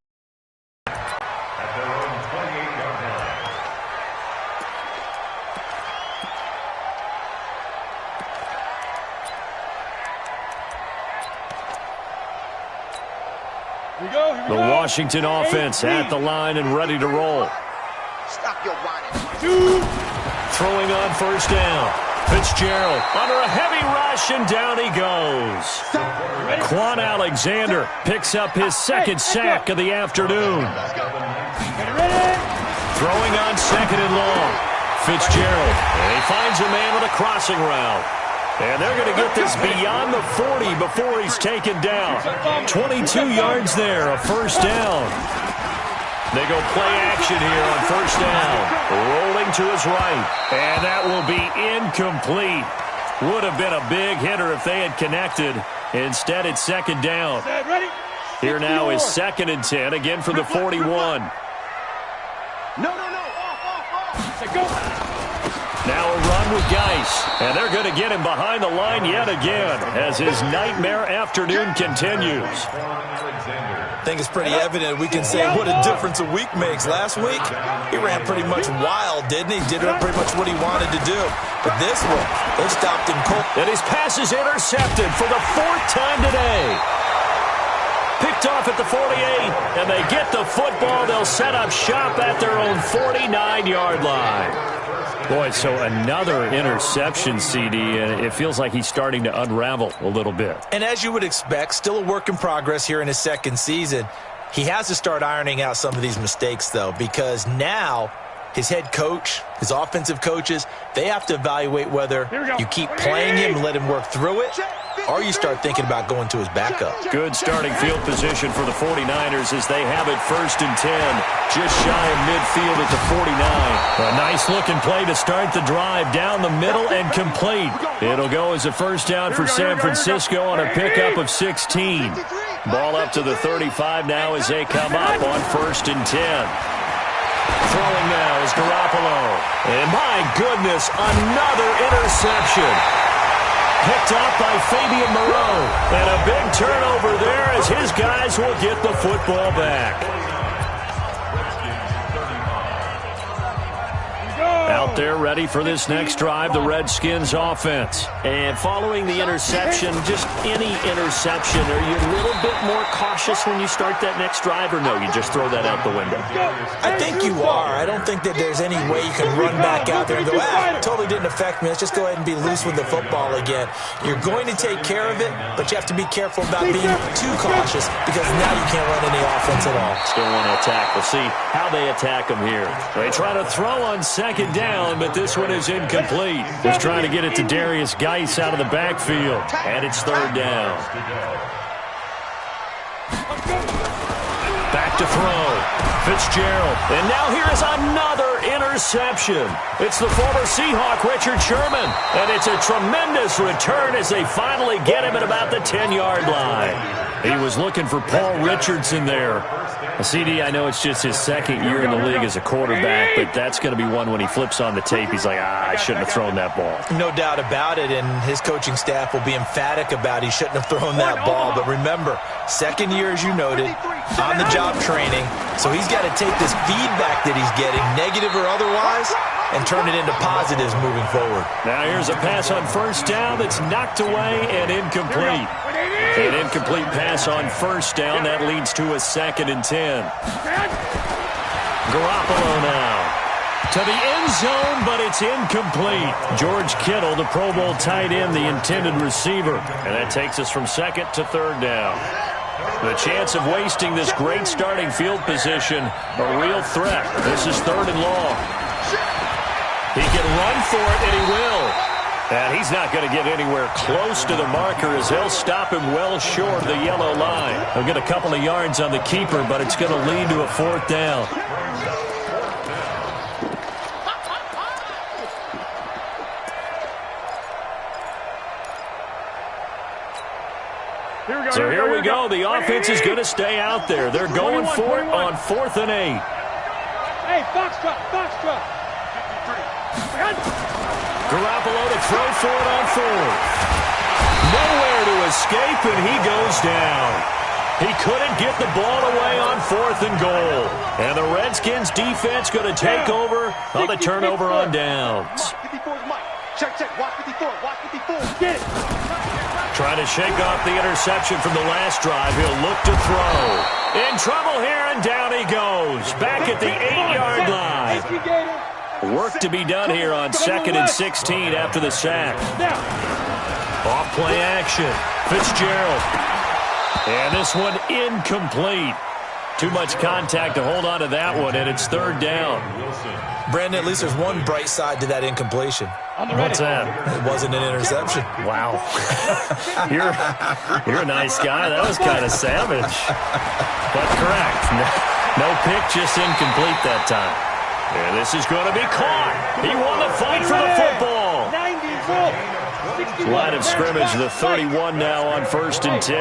The Washington offense at the line and ready to roll. Stop your whining. Throwing on first down. Fitzgerald under a heavy rush, and down he goes. Quan Alexander picks up his second sack of the afternoon. Throwing on second and long. Fitzgerald, and he finds a man with a crossing route. And they're going to get this beyond the 40 before he's taken down. 22 yards there, a first down. They go play action here on first down. Rolling to his right. And that will be incomplete. Would have been a big hitter if they had connected. Instead, it's second down. Here now is second and 10, again from the 41. Now a run with Geis. And they're going to get him behind the line yet again as his nightmare afternoon continues. I think it's pretty evident we can say what a difference a week makes. Last week, he ran pretty much wild, didn't he? Did pretty much what he wanted to do. But this one, they stopped him cold. And his pass is intercepted for the fourth time today. Picked off at the 48, and they get the football. They'll set up shop at their own 49-yard line. Boy, so another interception, CD, and it feels like he's starting to unravel a little bit. And as you would expect, still a work in progress here in his second season. He has to start ironing out some of these mistakes, though, because now his head coach, his offensive coaches, they have to evaluate whether you keep playing him and let him work through it, or you start thinking about going to his backup. Good starting field position for the 49ers as they have it first and 10, just shy of midfield at the 49. A nice-looking play to start the drive down the middle and complete. It'll go as a first down for San Francisco on a pickup of 16. Ball up to the 35 now as they come up on first and 10. Throwing now is Garoppolo. And my goodness, another interception. Picked up by Fabian Moreau. And a big turnover there as his guys will get the football back. Out out there ready for this next drive, the Redskins offense. And following the interception, just any interception, are you a little bit more cautious when you start that next drive, or no, you just throw that out the window? I think you are. I don't think that there's any way you can run back out there and go, it totally didn't affect me. Let's just go ahead and be loose with the football again. You're going to take care of it, but you have to be careful about being too cautious because now you can't run any offense at all. Still want to attack. We'll see how they attack them here. They try to throw on second down, but this one is incomplete. Just trying to get it to Darius Geis out of the backfield, and it's third down. Back to throw. Fitzgerald. And now here is another interception. It's the former Seahawk, Richard Sherman. And it's a tremendous return as they finally get him at about the 10-yard line. He was looking for Paul Richardson there. CD, I know it's just his second year in the league as a quarterback, but that's going to be one when he flips on the tape. He's like, I shouldn't have thrown that ball. No doubt about it, and his coaching staff will be emphatic about he shouldn't have thrown that ball. But remember, second year, as you noted, on-the-job training, so he's got to take this feedback that he's getting, negative or otherwise, and turn it into positives moving forward. Now here's a pass on first down that's knocked away and incomplete. An incomplete pass on first down. That leads to a 2nd and 10. Garoppolo now to the end zone, but it's incomplete. George Kittle, the Pro Bowl tight end, the intended receiver. And that takes us from second to third down. The chance of wasting this great starting field position, a real threat. This is third and long. He can run for it, and he will. And he's not going to get anywhere close to the marker as they'll stop him well short of the yellow line. He'll get a couple of yards on the keeper, but it's going to lead to a fourth down. So here we go. The offense is going to stay out there. They're going for it on 4th and 8. Hey, foxtrot. Garoppolo to throw for it on 4th. Nowhere to escape, and he goes down. He couldn't get the ball away on 4th and goal. And the Redskins defense going to take over on the turnover on downs. Check. Watch 54. Get it. Trying to shake off the interception from the last drive. He'll look to throw. In trouble here, and down he goes. Back at the 8-yard line. Work to be done here on 2nd and 16 after the sack. Off play action. Fitzgerald. And this one incomplete. Too much contact to hold on to that one, and it's third down. Brandon, at least there's one bright side to that incompletion. What's that? It wasn't an interception. Wow. You're a nice guy. That was kind of savage. But correct. No pick, just incomplete that time. And this is going to be caught. He won the fight for the football. Line of scrimmage, the 31 now on 1st and 10.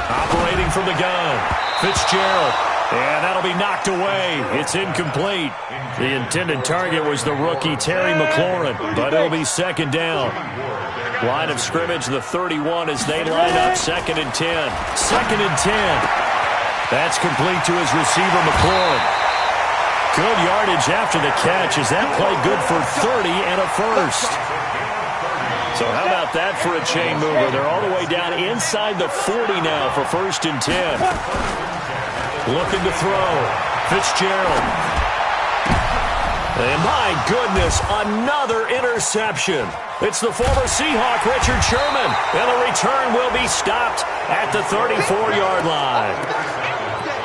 Operating from the gun. Fitzgerald. And that'll be knocked away. It's incomplete. The intended target was the rookie Terry McLaurin, but it'll be 2nd down. Line of scrimmage, the 31 as they line up 2nd and 10. 2nd and 10. That's complete to his receiver, McLaurin. Good yardage after the catch. Is that play good for 30 and a first? So how about that for a chain mover? They're all the way down inside the 40 now for 1st and 10. Looking to throw. Fitzgerald. And my goodness, another interception. It's the former Seahawk, Richard Sherman. And the return will be stopped at the 34-yard line.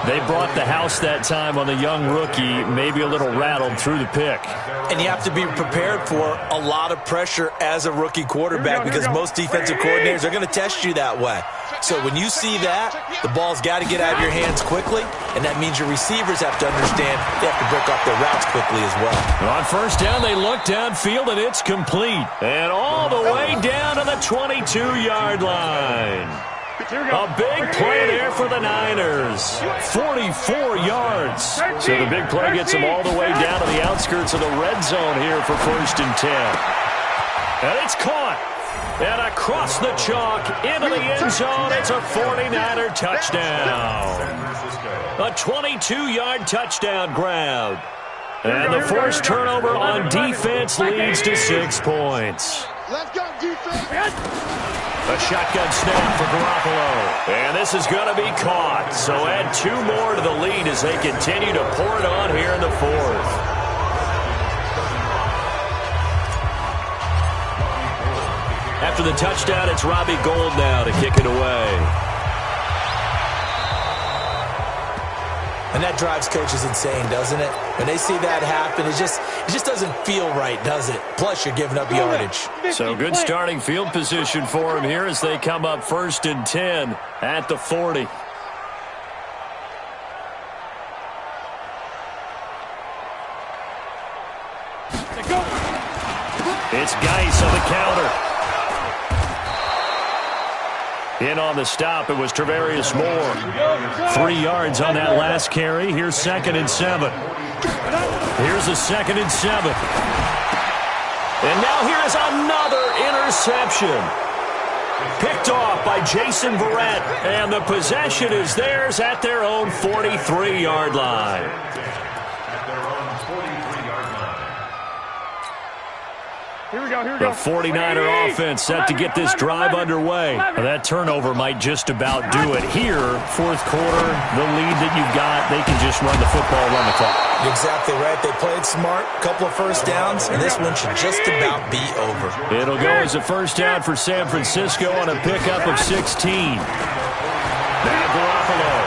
They brought the house that time on the young rookie, maybe a little rattled through the pick. And you have to be prepared for a lot of pressure as a rookie quarterback because most defensive coordinators are going to test you that way. So when you see that, the ball's got to get out of your hands quickly, and that means your receivers have to understand they have to break off their routes quickly as well. On 1st down, they look downfield, and it's complete. And all the way down to the 22-yard line. A big play there for the Niners. 44 yards. So the big play gets them all the way down to the outskirts of the red zone here for 1st and 10. And it's caught. And across the chalk into the end zone. It's a 49er touchdown. A 22-yard touchdown grab. And the forced turnover on defense leads to 6 points. Let's go, defense. A shotgun snap for Garoppolo. And this is going to be caught. So add 2 more to the lead as they continue to pour it on here in the 4th. After the touchdown, it's Robbie Gould now to kick it away. And that drives coaches insane, doesn't it? When they see that happen, it just doesn't feel right, does it? Plus, you're giving up yardage. So good starting field position for them here as they come up 1st and 10 at the 40. It's Geis on the counter. In on the stop, it was Travarius Moore. 3 yards on that last carry. Here's 2nd and 7. Here's a 2nd and 7. And now here's another interception. Picked off by Jason Verrett. And the possession is theirs at their own 43-yard line. The 49er offense set to get this drive underway. That turnover might just about do it here. 4th quarter, the lead that you've got, they can just run the football, run the clock. Exactly right. They played smart, couple of first downs, and this one should just about be over. It'll go as a first down for San Francisco on a pickup of 16. Now Garoppolo.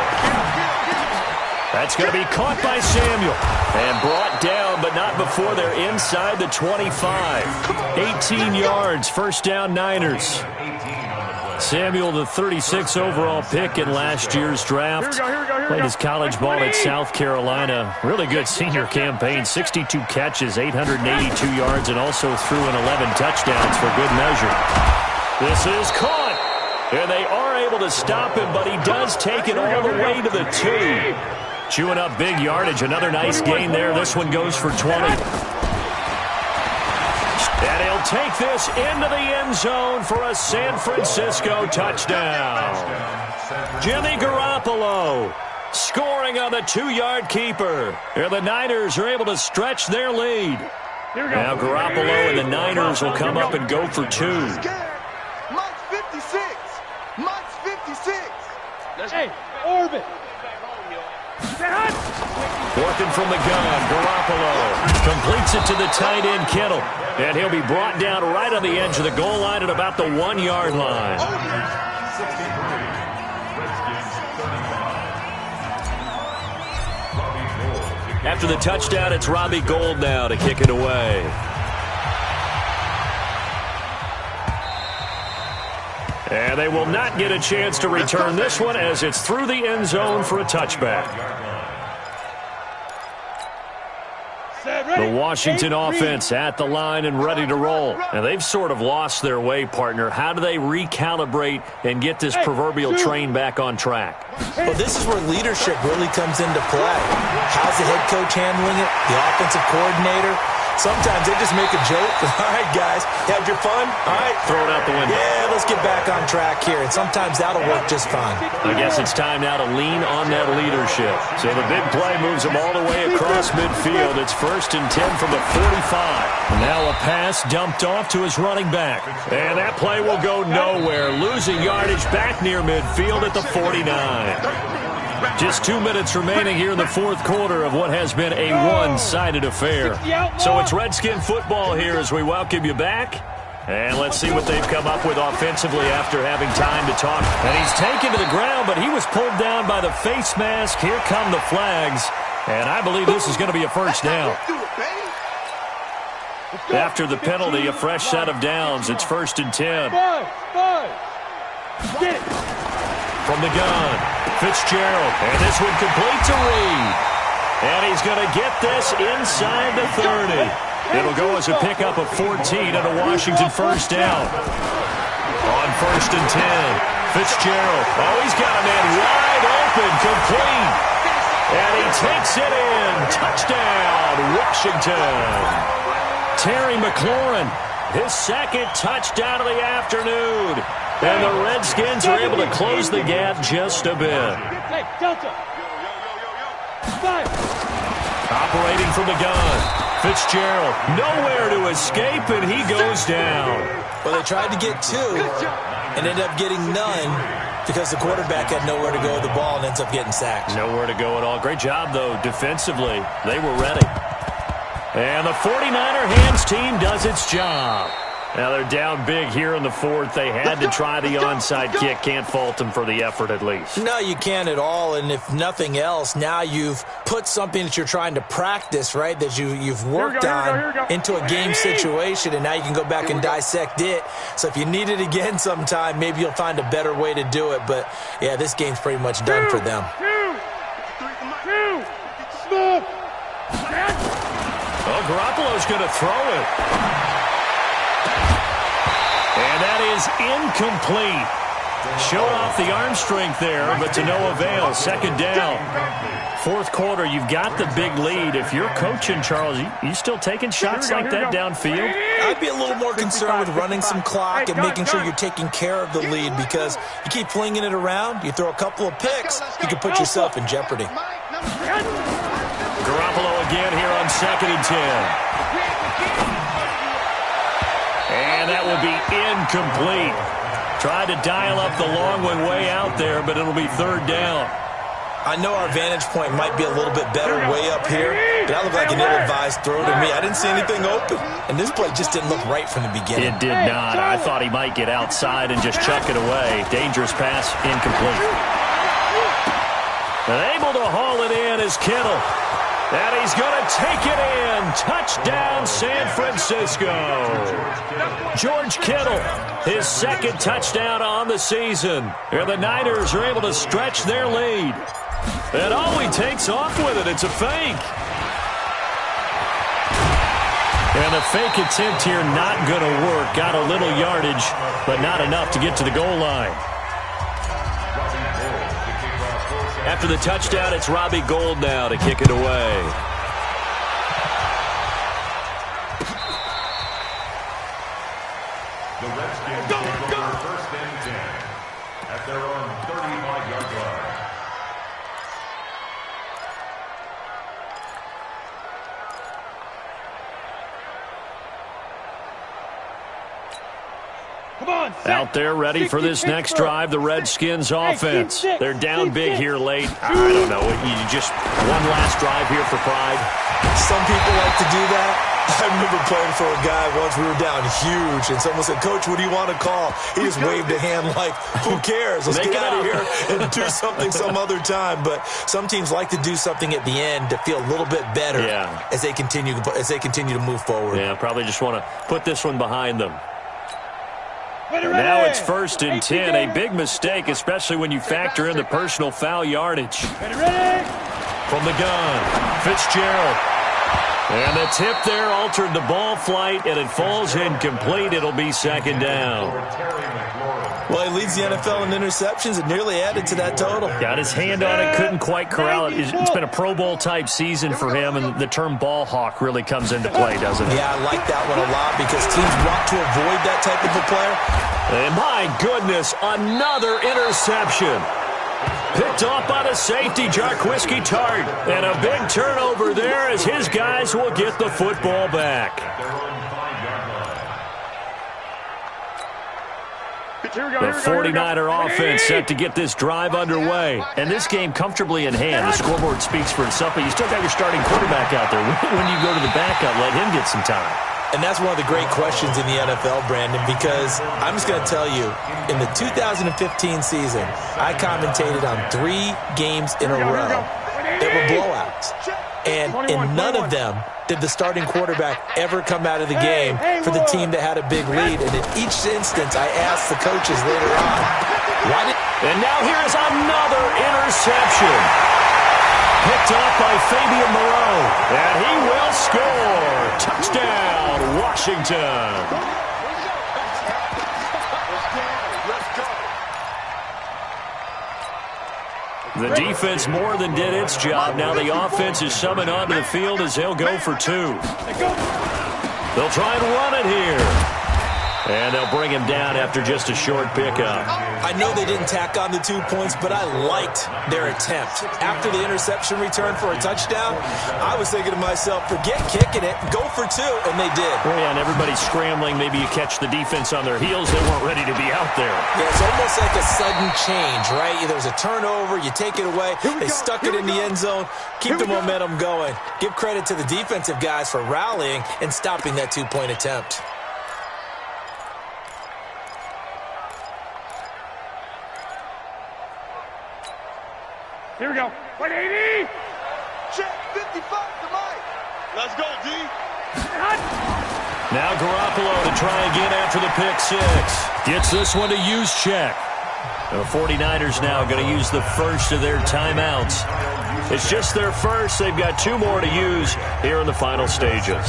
That's going to be caught by Samuel. And brought down, but not before they're inside the 25. 18 yards, first down Niners. Samuel, the 36 overall pick in last year's draft. Played his college ball at South Carolina. Really good senior campaign, 62 catches, 882 yards, and also threw in 11 touchdowns for good measure. This is caught. And they are able to stop him, but he does take it all the way to the 2. Chewing up big yardage. Another nice gain there. This one goes for 20. And he'll take this into the end zone for a San Francisco touchdown. Jimmy Garoppolo scoring on the 2-yard keeper. And the Niners are able to stretch their lead. Now Garoppolo and the Niners will come up and go for 2. Mike's 56. Mike's 56. Hey, Orbit. Working from the gun, Garoppolo completes it to the tight end, Kittle. And he'll be brought down right on the edge of the goal line at about the 1-yard line. After the touchdown, it's Robbie Gould now to kick it away. And they will not get a chance to return this one as it's through the end zone for a touchback. The Washington offense at the line and ready to roll. And they've sort of lost their way, partner. How do they recalibrate and get this proverbial train back on track? Well, this is where leadership really comes into play. How's the head coach handling it? The offensive coordinator? Sometimes they just make a joke. All right, guys, had your fun? All right. Throw it out the window. Yeah, let's get back on track here. And sometimes that'll work just fine. I guess it's time now to lean on that leadership. So the big play moves them all the way across midfield. It's 1st and 10 from the 45. Now a pass dumped off to his running back. And that play will go nowhere. Losing yardage back near midfield at the 49. Just 2 minutes remaining here in the 4th quarter of what has been a one-sided affair. So it's Redskin football here as we welcome you back. And let's see what they've come up with offensively after having time to talk. And he's taken to the ground, but he was pulled down by the face mask. Here come the flags. And I believe this is going to be a first down. After the penalty, a fresh set of downs. It's 1st and 10. Get it. From the gun, Fitzgerald, and this one completes a read. And he's going to get this inside the 30. It'll go as a pickup of 14 and a Washington first down. On 1st and 10, Fitzgerald. Oh, he's got a man wide open, complete. And he takes it in. Touchdown, Washington. Terry McLaurin, his 2nd touchdown of the afternoon. And the Redskins are able to close the gap just a bit. Hey, Delta. Operating from the gun. Fitzgerald, nowhere to escape, and he goes down. Well, they tried to get two and ended up getting none because the quarterback had nowhere to go with the ball and ends up getting sacked. Nowhere to go at all. Great job, though, defensively. They were ready. And the 49er hands team does its job. Now they're down big here in the fourth. They had to try the onside kick. Can't fault them for the effort at least. No, you can't at all. And if nothing else, now you've put something that you're trying to practice, right, that you've worked on into a game situation, and now you can go back and dissect it. So if you need it again sometime, maybe you'll find a better way to do it. But, yeah, this game's pretty much done for them. Well, Garoppolo's going to throw it. And that is incomplete. Showed off the arm strength there, but to no avail. Second down. Fourth quarter, you've got the big lead. If you're coaching, Charles, you still taking shots like that downfield? I'd be a little more concerned with running some clock and making sure you're taking care of the lead, because you keep flinging it around, you throw a couple of picks, you can put yourself in jeopardy. Garoppolo again here on 2nd and 10. And that will be incomplete. Tried to dial up the long one way out there, but it'll be third down. I know our vantage point might be a little bit better way up here, but that looked like an ill-advised throw to me. I didn't see anything open, and this play just didn't look right from the beginning. It did not. I thought he might get outside and just chuck it away. Dangerous pass, incomplete. And able to haul it in is Kittle. And he's going to take it in. Touchdown, San Francisco. George Kittle, his second touchdown on the season. And the Niners are able to stretch their lead. And he takes off with it. It's a fake. And the fake attempt here not going to work. Got a little yardage, but not enough to get to the goal line. After the touchdown, it's Robbie Gould now to kick it away. The Redskins go first and 10 at their own 35-yard line. Out there ready for this next drive, the Redskins offense. They're down big here late. I don't know. You just one last drive here for pride. Some people like to do that. I remember playing for a guy once. We were down huge, and someone said, "Coach, what do you want to call?" He just waved a hand like, "Who cares? Let's get out of here and do something some other time." But some teams like to do something at the end to feel a little bit better as they continue to move forward. Yeah, probably just want to put this one behind them. And now it's 1st and 10. A big mistake, especially when you factor in the personal foul yardage. From the gun, Fitzgerald. And the tip there altered the ball flight, and it falls incomplete. It'll be 2nd down. Well, he leads the NFL in interceptions. It nearly added to that total. Got his hand on it, couldn't quite corral it. It's been a Pro Bowl-type season for him, and the term ball hawk really comes into play, doesn't it? Yeah, I like that one a lot because teams want to avoid that type of a player. And my goodness, another interception. Picked off by the safety, Jarquiski Tart. And a big turnover there as his guys will get the football back. The 49er offense set to get this drive underway. And this game comfortably in hand. The scoreboard speaks for itself, but you still got your starting quarterback out there. When you go to the backup, let him get some time. And that's one of the great questions in the NFL, Brandon, because I'm just going to tell you, in the 2015 season, I commentated on 3 games in a row that were blowouts. And in none of them did the starting quarterback ever come out of the game for the team that had a big lead. And in each instance, I asked the coaches later on, why did... And now here's another interception. Picked off by Fabian Moreau. And he will score. Touchdown, Washington. The defense more than did its job. Now the offense is summoned onto the field as they'll go for 2. They'll try and run it here. And they'll bring him down after just a short pickup. I know they didn't tack on the 2 points, but I liked their attempt. After the interception return for a touchdown, I was thinking to myself, forget kicking it, go for 2, and they did. Well, yeah, and everybody's scrambling. Maybe you catch the defense on their heels. They weren't ready to be out there. Yeah, it's almost like a sudden change, right? There's a turnover, you take it away, they stuck it in the end zone, keep the momentum going. Give credit to the defensive guys for rallying and stopping that 2-point attempt. Here we go. 180. Check 55 to Mike. Let's go, D. Now Garoppolo to try again after the pick 6. Gets this one to use check. The 49ers now going to use the first of their timeouts. It's just their first. They've got 2 more to use here in the final stages.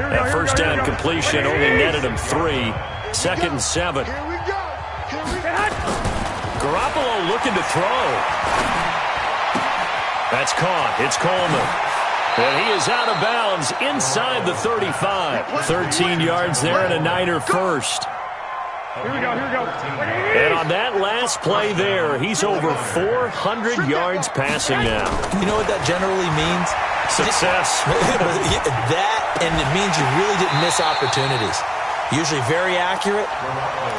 That first down completion only netted them 3. 2nd and 7. Here we go. Garoppolo looking to throw. That's caught. It's Coleman. And he is out of bounds inside the 35. 13 yards there and a Niner first. Here we go. And on that last play there, he's over 400 yards passing now. You know what that generally means? Success. That, and it means you really didn't miss opportunities. Usually very accurate.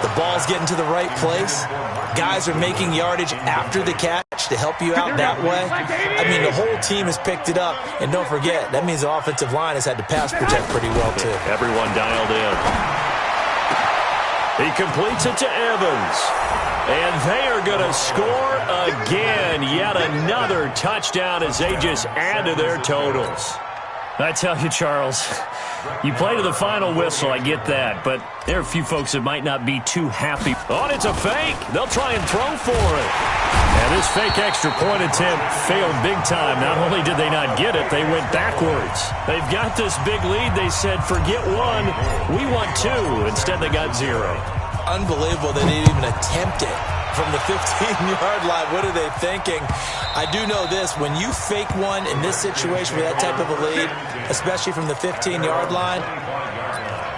The ball's getting to the right place. Guys are making yardage after the catch to help you out that way. I mean, the whole team has picked it up. And don't forget, that means the offensive line has had to pass protect pretty well, too. Everyone dialed in. He completes it to Evans. And they are going to score again. Yet another touchdown as they just add to their totals. I tell you, Charles, you play to the final whistle, I get that, but there are a few folks that might not be too happy. Oh, and it's a fake. They'll try and throw for it. And this fake extra point attempt failed big time. Not only did they not get it, they went backwards. They've got this big lead. They said, forget 1, we want 2. Instead, they got 0. Unbelievable they didn't even attempt it from the 15-yard line. What are they thinking? I do know this. When you fake one in this situation with that type of a lead, especially from the 15-yard line,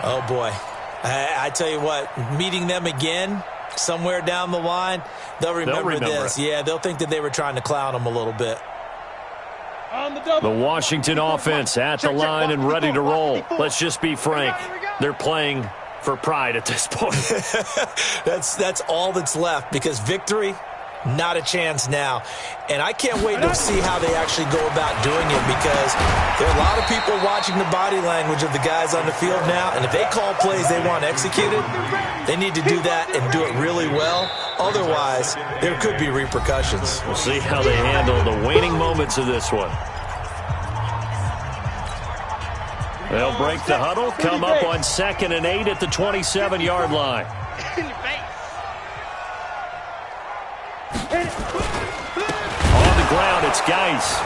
oh, boy. I tell you what, meeting them again somewhere down the line, they'll remember this. Yeah, they'll think that they were trying to clown them a little bit. The Washington offense at the line and ready to roll. Let's just be frank. They're playing for pride at this point. That's all that's left, because victory, not a chance now. And I can't wait to see how they actually go about doing it, because there are a lot of people watching the body language of the guys on the field now, and if they call plays they want executed, they need to do that and do it really well. Otherwise, there could be repercussions. We'll see how they handle the waning moments of this one. They'll break the huddle, come up on 2nd and 8 at the 27-yard line. On the ground, it's Geis.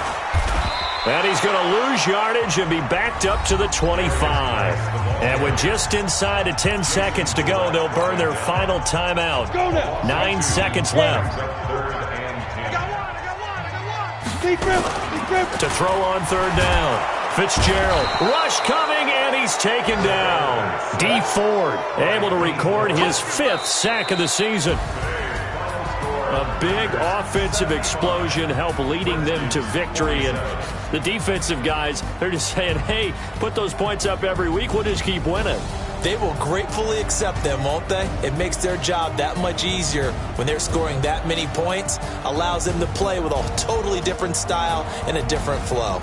And he's going to lose yardage and be backed up to the 25. And with just inside of 10 seconds to go, they'll burn their final timeout. 9 seconds left. To throw on 3rd down. Fitzgerald, rush coming, and he's taken down. D. Ford able to record his 5th sack of the season. A big offensive explosion helped leading them to victory, and the defensive guys, they're just saying, hey, put those points up every week, we'll just keep winning. They will gratefully accept them, won't they? It makes their job that much easier when they're scoring that many points, allows them to play with a totally different style and a different flow.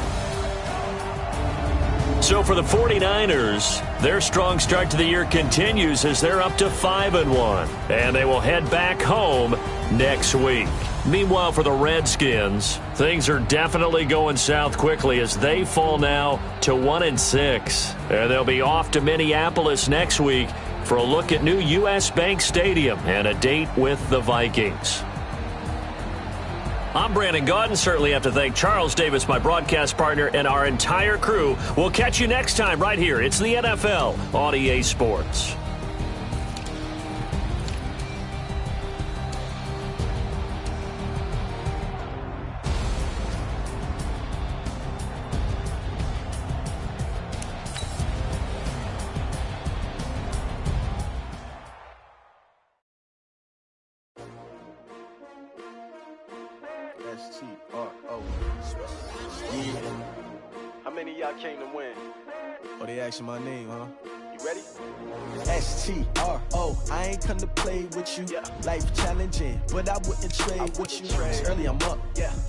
So for the 49ers, their strong start to the year continues as they're up to 5-1. And they will head back home next week. Meanwhile, for the Redskins, things are definitely going south quickly as they fall now to 1-6. And they'll be off to Minneapolis next week for a look at new U.S. Bank Stadium and a date with the Vikings. I'm Brandon Gaudin. Certainly have to thank Charles Davis, my broadcast partner, and our entire crew. We'll catch you next time right here. It's the NFL on EA Sports. S-T-R-O. Yeah. How many of y'all came to win? Oh, they asking my name, huh? You ready? S-T-R-O. I ain't come to play with you. Life challenging, but I wouldn't trade with you. It's early, I'm up.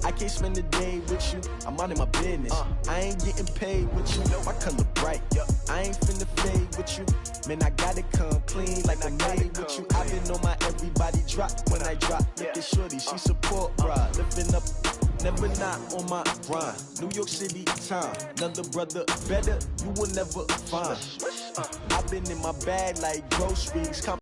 I can't spend the day with you. I'm out in my business. I ain't getting paid with you. My color bright. I ain't finna fade with you. Man, I gotta come clean like I made with you. I've been on my everybody drop when I drop. Look at shorty, she support, bruh. Lifting up, never not on my grind. New York City time, another brother better, you will never find. I've been in my bag like groceries. Come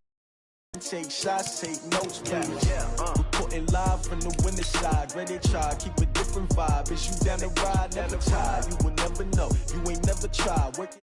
take shots, take notes, please. Reporting live from the winter side. Ready to try, keep a different vibe. Is you down the ride, never tired. You will never know, you ain't never tried. Working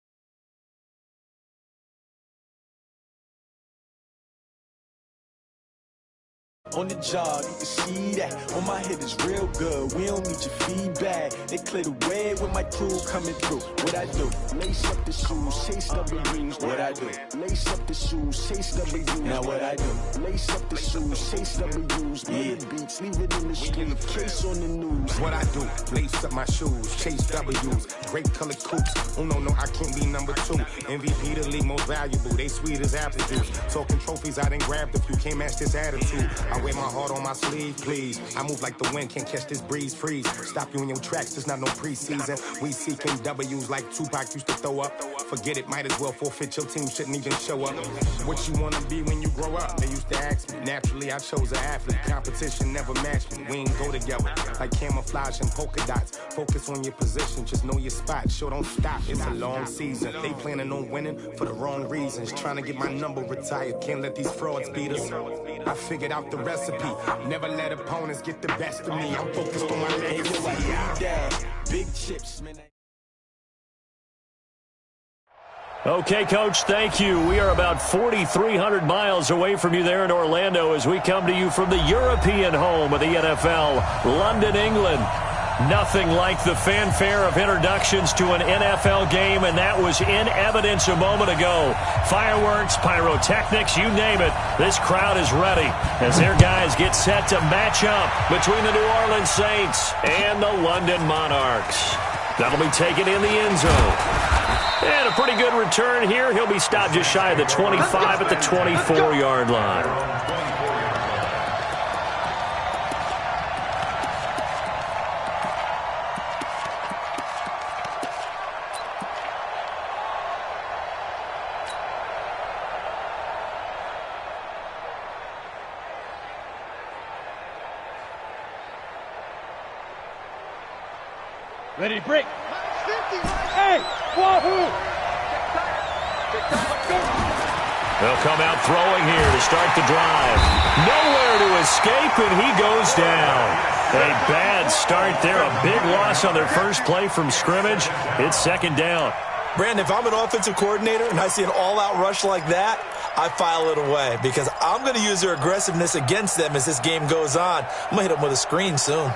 on the job, you can see that. On my head is real good. We don't need your feedback. They clear the way with my crew coming through. What I do? Lace up the shoes, chase W's. What I do? Lace up the shoes, chase W's. Now what I do? Lace up the shoes, chase W's. Bring the beats, leave it in the street. Case on the news. What I do? Lace up my shoes, chase W's. Great colored coops. Oh no, I can't be number 2. MVP the league most valuable. They sweet as apple juice. Talking trophies, I done grabbed a few. Can't match this attitude. I wear my heart on my sleeve, please. I move like the wind, can't catch this breeze, freeze. Stop you in your tracks, there's not no preseason. We seeking W's like Tupac used to throw up. Forget it, might as well forfeit, your team shouldn't even show up. What you wanna be when you grow up? They used to ask me. Naturally, I chose an athlete. Competition never matched me. We ain't go together like camouflage and polka dots. Focus on your position, just know your spot. Sure, don't stop, it's a long season. They planning on winning for the wrong reasons. Trying to get my number retired, can't let these frauds beat us. I figured out the recipe. Never let opponents get the best of me. I'm focused on my legacy. Big chips, man. Okay, Coach, thank you. We are about 4,300 miles away from you there in Orlando as we come to you from the European home of the NFL, London, England. Nothing like the fanfare of introductions to an NFL game, and that was in evidence a moment ago. Fireworks, pyrotechnics, you name it. This crowd is ready as their guys get set to match up between the New Orleans Saints and the London Monarchs. That'll be taken in the end zone. And a pretty good return here. He'll be stopped just shy of the 25 at the 24-yard line. Ready to break. Hey, wahoo! They'll come out throwing here to start the drive. Nowhere to escape, and he goes down. A bad start there. A big loss on their first play from scrimmage. It's second down. Brandon, if I'm an offensive coordinator and I see an all-out rush like that, I file it away because I'm going to use their aggressiveness against them as this game goes on. I'm going to hit them with a screen soon.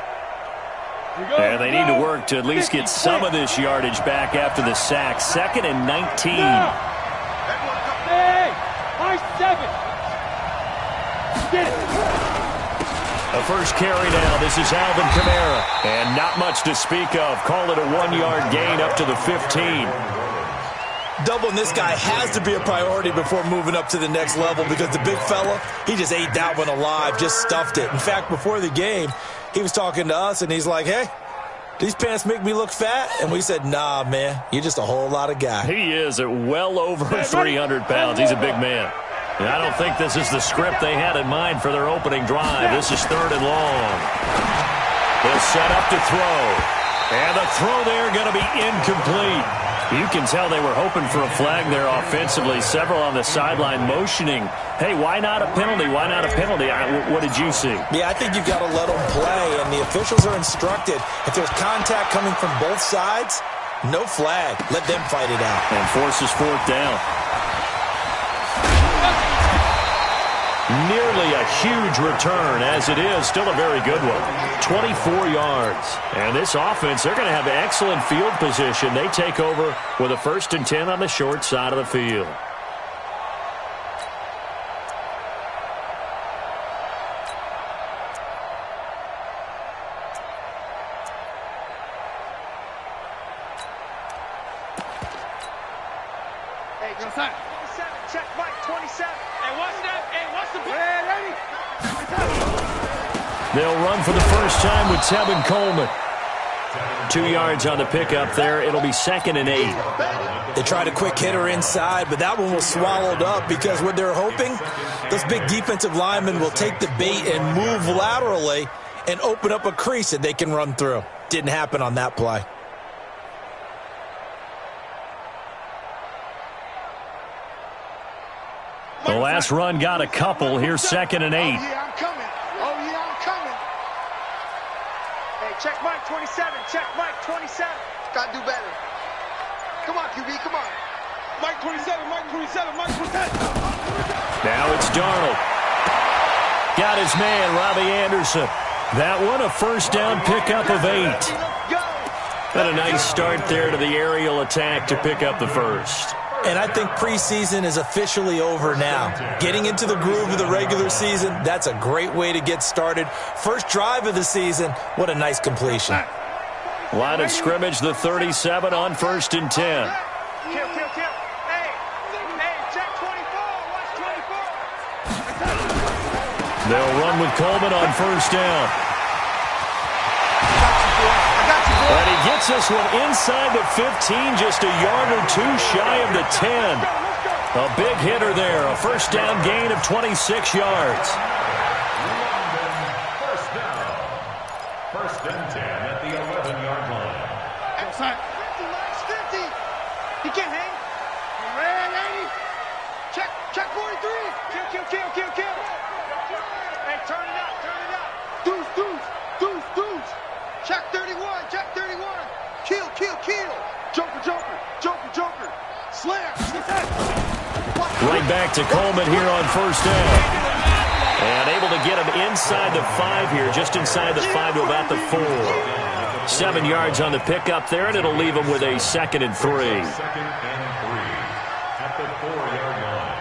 And they need to work to at least get some of this yardage back after the sack. 2nd and 19. Hey, high 7. Get it. The first carry now. This is Alvin Kamara. And not much to speak of. Call it a 1-yard gain up to the 15. Doubling this guy has to be a priority before moving up to the next level because the big fella, he just ate that one alive, just stuffed it. In fact, before the game, he was talking to us, and he's like, hey, these pants make me look fat? And we said, nah, man, you're just a whole lot of guy. He is at well over 300 pounds. He's a big man. And I don't think this is the script they had in mind for their opening drive. This is 3rd and long. They'll set up to throw. And the throw there going to be incomplete. You can tell they were hoping for a flag there offensively. Several on the sideline motioning, hey, why not a penalty? Why not a penalty? What did you see? Yeah, I think you've got to let them play, and the officials are instructed. If there's contact coming from both sides, no flag. Let them fight it out. And forces 4th down. Nearly a huge return, as it is. Still a very good one. 24 yards. And this offense, they're going to have excellent field position. They take over with a 1st and 10 on the short side of the field. check Mike, 27. Hey, what's that? Hey, what's the play? Ready? They'll run for the first time with Tevin Coleman. 2 yards on the pickup there. It'll be 2nd and 8. They tried a quick hitter inside, but that one was swallowed up because what they're hoping, those big defensive linemen will take the bait and move laterally and open up a crease that they can run through. Didn't happen on that play. The last run got a couple. Here's 2nd and 8. Oh, yeah, I'm coming. Oh, yeah, I'm coming. Hey, check Mike, 27. Check Mike, 27. Gotta do better. Come on, QB, come on. Mike, 27. Mike, 27. Mike, 27. Now it's Darnold. Got his man, Robbie Anderson. That one, a first down pickup of 8. And a nice start there to the aerial attack to pick up the first. And I think preseason is officially over now. Getting into the groove of the regular season, that's a great way to get started. First drive of the season, what a nice completion. Line of scrimmage, the 37 on 1st and 10. Kill. Hey, check 24. Watch 24. They'll run with Coleman on first down. And he gets this one inside the 15, just a yard or two shy of the 10. A big hitter there, a first down gain of 26 yards. First and 10 at the 11-yard line. Outside. 50. He can't hang. Red 80. Check 43. Kill. Hey, turn it out. Deuce. Check 31. Kill. Joker. Slam. Right back to Coleman here on first down. And able to get him inside the 5 here, just inside the 5 to about the 4. 7 yards on the pickup there, and it'll leave him with a 2nd and 3. 2nd and 3 at the 4-yard line.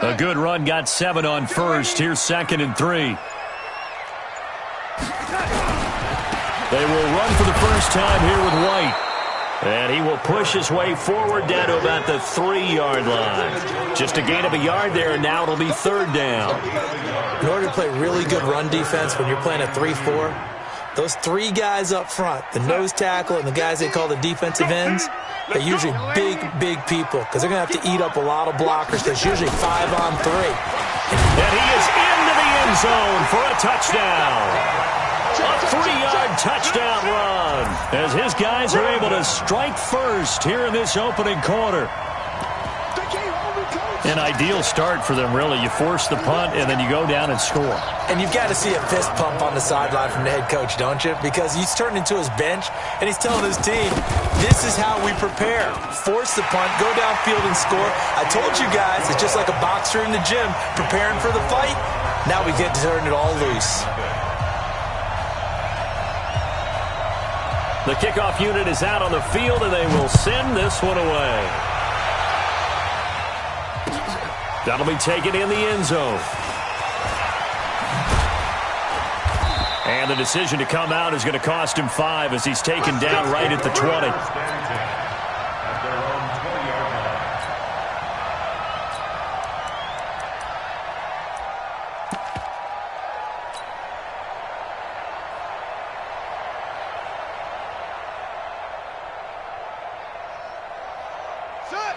A good run, got 7 on first. Here's 2nd and 3. They will run for the first time here with White. And he will push his way forward down to about the 3-yard line. Just a gain of a yard there, and now it'll be 3rd down. In order to play really good run defense when you're playing a 3-4, those 3 guys up front, the nose tackle and the guys they call the defensive ends, they're usually big people because they're going to have to eat up a lot of blockers. There's usually 5 on 3. And he is into the end zone for a touchdown. A 3-yard touchdown run as his guys are able to strike first here in this opening quarter. An ideal start for them, really. You force the punt, and then you go down and score. And you've got to see a fist pump on the sideline from the head coach, don't you? Because he's turned into his bench, and he's telling his team, this is how we prepare. Force the punt, go downfield and score. I told you guys, it's just like a boxer in the gym preparing for the fight. Now we get to turn it all loose. The kickoff unit is out on the field, and they will send this one away. That'll be taken in the end zone. And the decision to come out is going to cost him 5 as he's taken down right at the 20.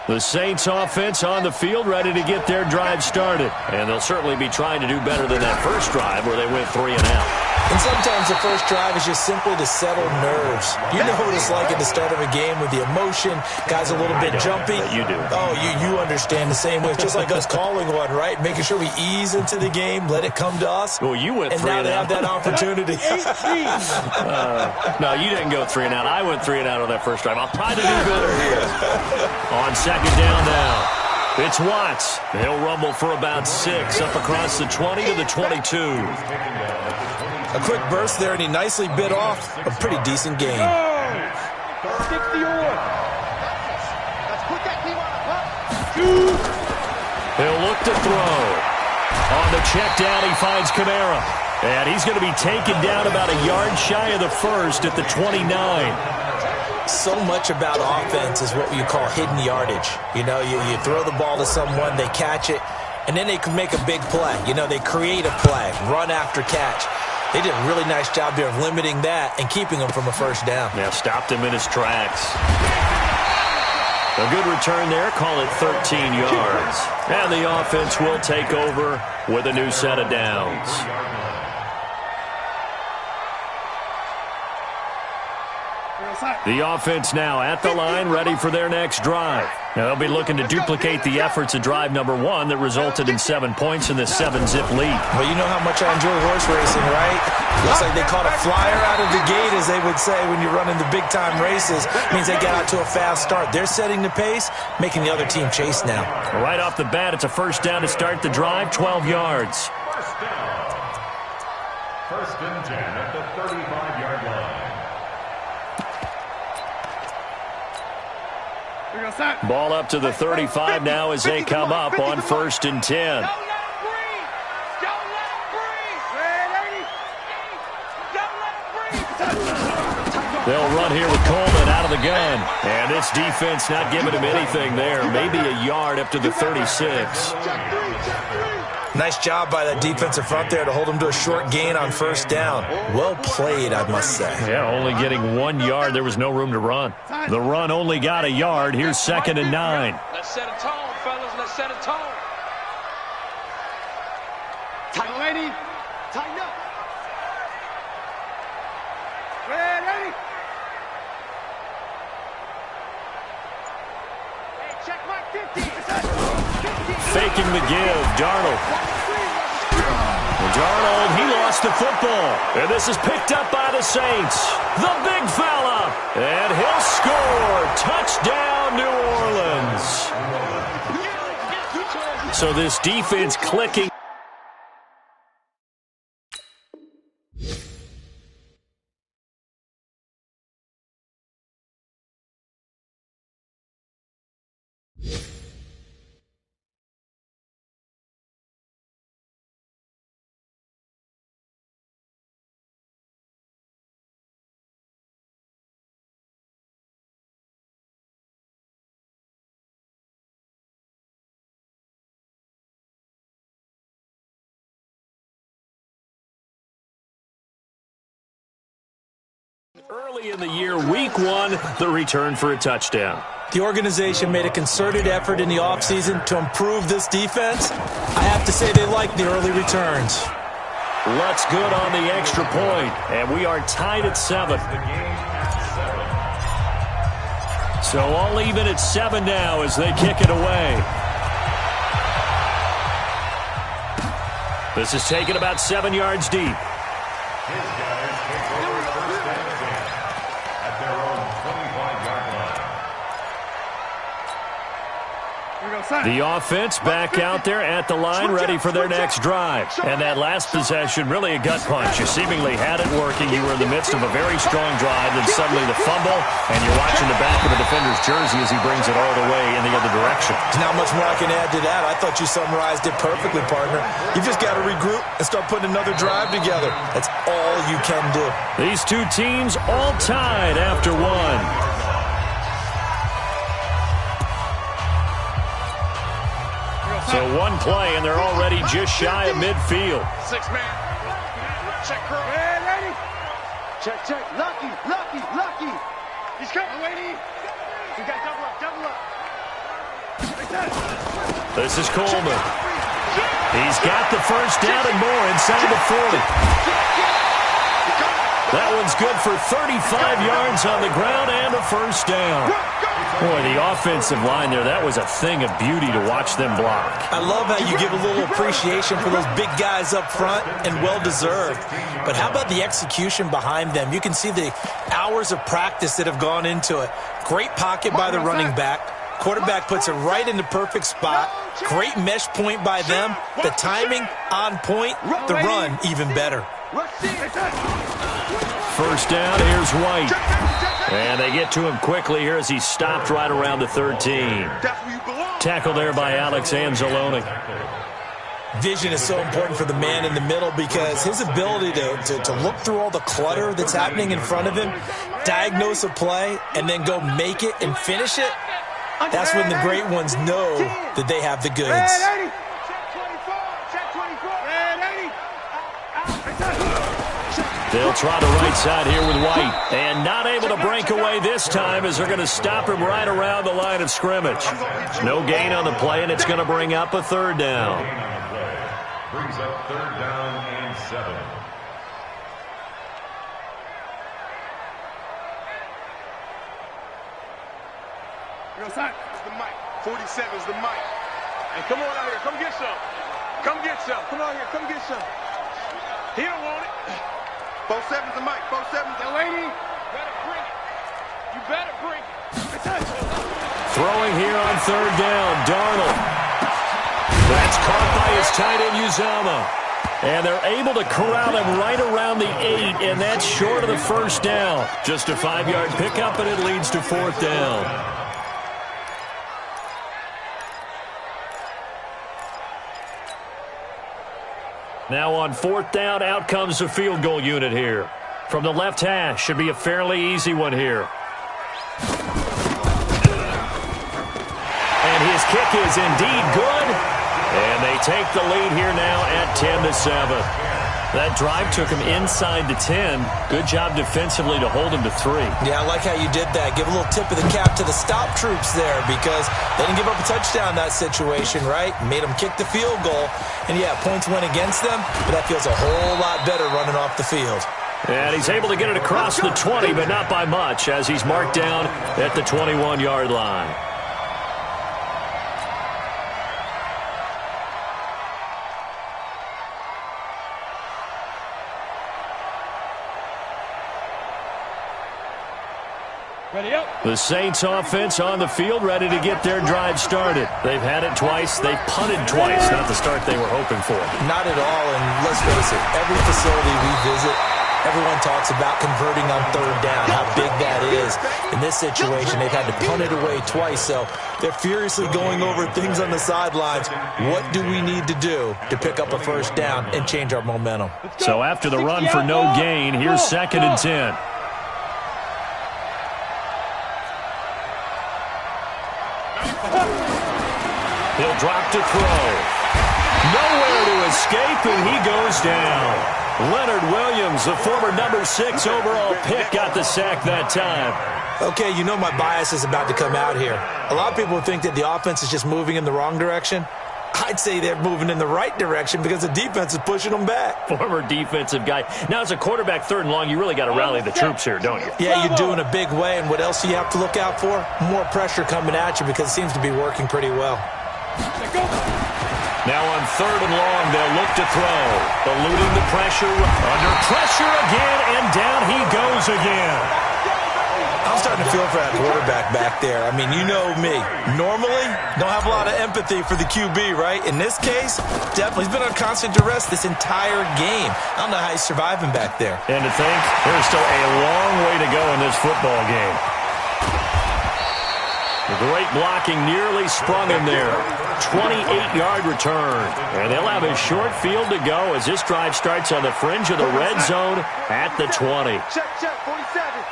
The Saints offense on the field, ready to get their drive started. And they'll certainly be trying to do better than that first drive where they went 3 and out. And sometimes the first drive is just simply to settle nerves. You know what it's like at the start of a game with the emotion. Guys a little bit jumpy. You do. Oh, you understand the same way. It's just like us calling one, right? Making sure we ease into the game, let it come to us. Well, you went 3 and out. And now they have that opportunity. No, you didn't go 3 and out. I went 3 and out on that first drive. I'll try to do better here. On second down now. It's Watts. He'll rumble for about 6 up across the 20 to the 22. A quick burst there, and he nicely bit off a pretty decent gain. 60 on. Let's put that team on a pump. He'll look to throw. On the check down, he finds Kamara. And he's going to be taken down about a yard shy of the first at the 29. So much about offense is what you call hidden yardage. You know, you throw the ball to someone, they catch it, and then they can make a big play. You know, they create a play, run after catch. They did a really nice job there of limiting that and keeping him from a first down. Yeah, stopped him in his tracks. A good return there, call it 13 yards. And the offense will take over with a new set of downs. The offense now at the line, ready for their next drive. Now they'll be looking to duplicate the efforts of drive number 1 that resulted in 7 points in the 7-zip lead. Well, you know how much I enjoy horse racing, right? Looks like they caught a flyer out of the gate, as they would say when you're running the big-time races. Means they get out to a fast start. They're setting the pace, making the other team chase now. Right off the bat, it's a first down to start the drive, 12 yards. First down. First and 10 at the 35-yard line. Ball up to the 35 now as they come up on first and 10. They'll run here with Coleman out of the gun. And this defense not giving him anything there. Maybe a yard up to the 36. Nice job by that defensive front there to hold him to a short gain on first down. Well played, I must say. Yeah, only getting 1 yard. There was no room to run. The run only got a yard. Here's 2nd and 9. Let's set a tone, fellas. Let's set a tone. Tight, lady. Tighten up. Ready? Hey, check my 50. Faking the give, Darnold. Darnold, he lost the football. And this is picked up by the Saints. The big fella. And he'll score. Touchdown, New Orleans. So this defense clicking. Early in the year, week 1, the return for a touchdown. The organization made a concerted effort in the offseason to improve this defense. I have to say they like the early returns. Lutz good on the extra point, and we are tied at 7. So all even at 7 now as they kick it away. This is taken about 7 yards deep. The offense back out there at the line, ready for their next drive. And that last possession, really a gut punch. You seemingly had it working. You were in the midst of a very strong drive, then suddenly the fumble, and you're watching the back of the defender's jersey as he brings it all the way in the other direction. There's not much more I can add to that. I thought you summarized it perfectly, partner. You just got to regroup and start putting another drive together. That's all you can do. These two teams all tied after 1. So 1 play, and they're already just shy of midfield. 6-man. Check, curl. Ready? Check. Lucky. He's coming, lady. You got double up. This is Coleman. He's got the first down and more inside the 40. That one's good for 35 yards on the ground and a first down. Boy, the offensive line there, that was a thing of beauty to watch them block. I love how you give a little appreciation for those big guys up front, and well-deserved. But how about the execution behind them? You can see the hours of practice that have gone into it. Great pocket by the running back. Quarterback puts it right in the perfect spot. Great mesh point by them. The timing on point. The run even better. First down, here's White. And they get to him quickly here as he's stopped right around the 13. Tackle there by Alex Anzalone. Vision is so important for the man in the middle because his ability to look through all the clutter that's happening in front of him, diagnose a play, and then go make it and finish it, that's when the great ones know that they have the goods. They'll try the right side here with White. And not able to break away this time as they're going to stop him right around the line of scrimmage. No gain on the play, and it's going to bring up a third down. Brings up third down and 7. Yo, son, it's the mic. 47 is the mic. Hey, come on out here. Come get some. Come get some. Come on here. Come get some. He don't want it. 47's the mic. 47's the lady. Better bring it. You better bring it. Throwing here on third down, Darnold. That's caught by his tight end, Uzama. And they're able to corral him right around the 8, and that's short of the first down. Just a 5-yard pickup, and it leads to fourth down. Now on fourth down, out comes the field goal unit here. From the left hash, should be a fairly easy one here. And his kick is indeed good. And they take the lead here now at 10-7. That drive took him inside the 10. Good job defensively to hold him to 3. Yeah, I like how you did that. Give a little tip of the cap to the stop troops there because they didn't give up a touchdown in that situation, right? Made them kick the field goal. And, yeah, points went against them, but that feels a whole lot better running off the field. And he's able to get it across the 20, but not by much as he's marked down at the 21-yard line. The Saints offense on the field, ready to get their drive started. They've had it twice. They've punted twice. Not the start they were hoping for. Not at all, and let's face it, every facility we visit, everyone talks about converting on third down, how big that is. In this situation, they've had to punt it away twice, so they're furiously going over things on the sidelines. What do we need to do to pick up a first down and change our momentum? So after the run for no gain, here's 2nd and 10. He'll drop to throw. Nowhere to escape, and he goes down. Leonard Williams, the former number 6 overall pick, got the sack that time. Okay, you know my bias is about to come out here. A lot of people think that the offense is just moving in the wrong direction. I'd say they're moving in the right direction because the defense is pushing them back. Former defensive guy. Now, as a quarterback, 3rd and long, you really got to rally the troops here, don't you? Yeah, you do in a big way. And what else do you have to look out for? More pressure coming at you because it seems to be working pretty well. Now on 3rd and long, they'll look to throw. Eluding the pressure. Under pressure again, and down he goes again. I'm starting to feel for that quarterback back there. I mean, you know me. Normally, don't have a lot of empathy for the QB, right? In this case, definitely. He's been on constant duress this entire game. I don't know how he's surviving back there. And to think, there's still a long way to go in this football game. The great blocking nearly sprung him there. 28-yard return. And they'll have a short field to go as this drive starts on the fringe of the red zone at the 20. Check, 47.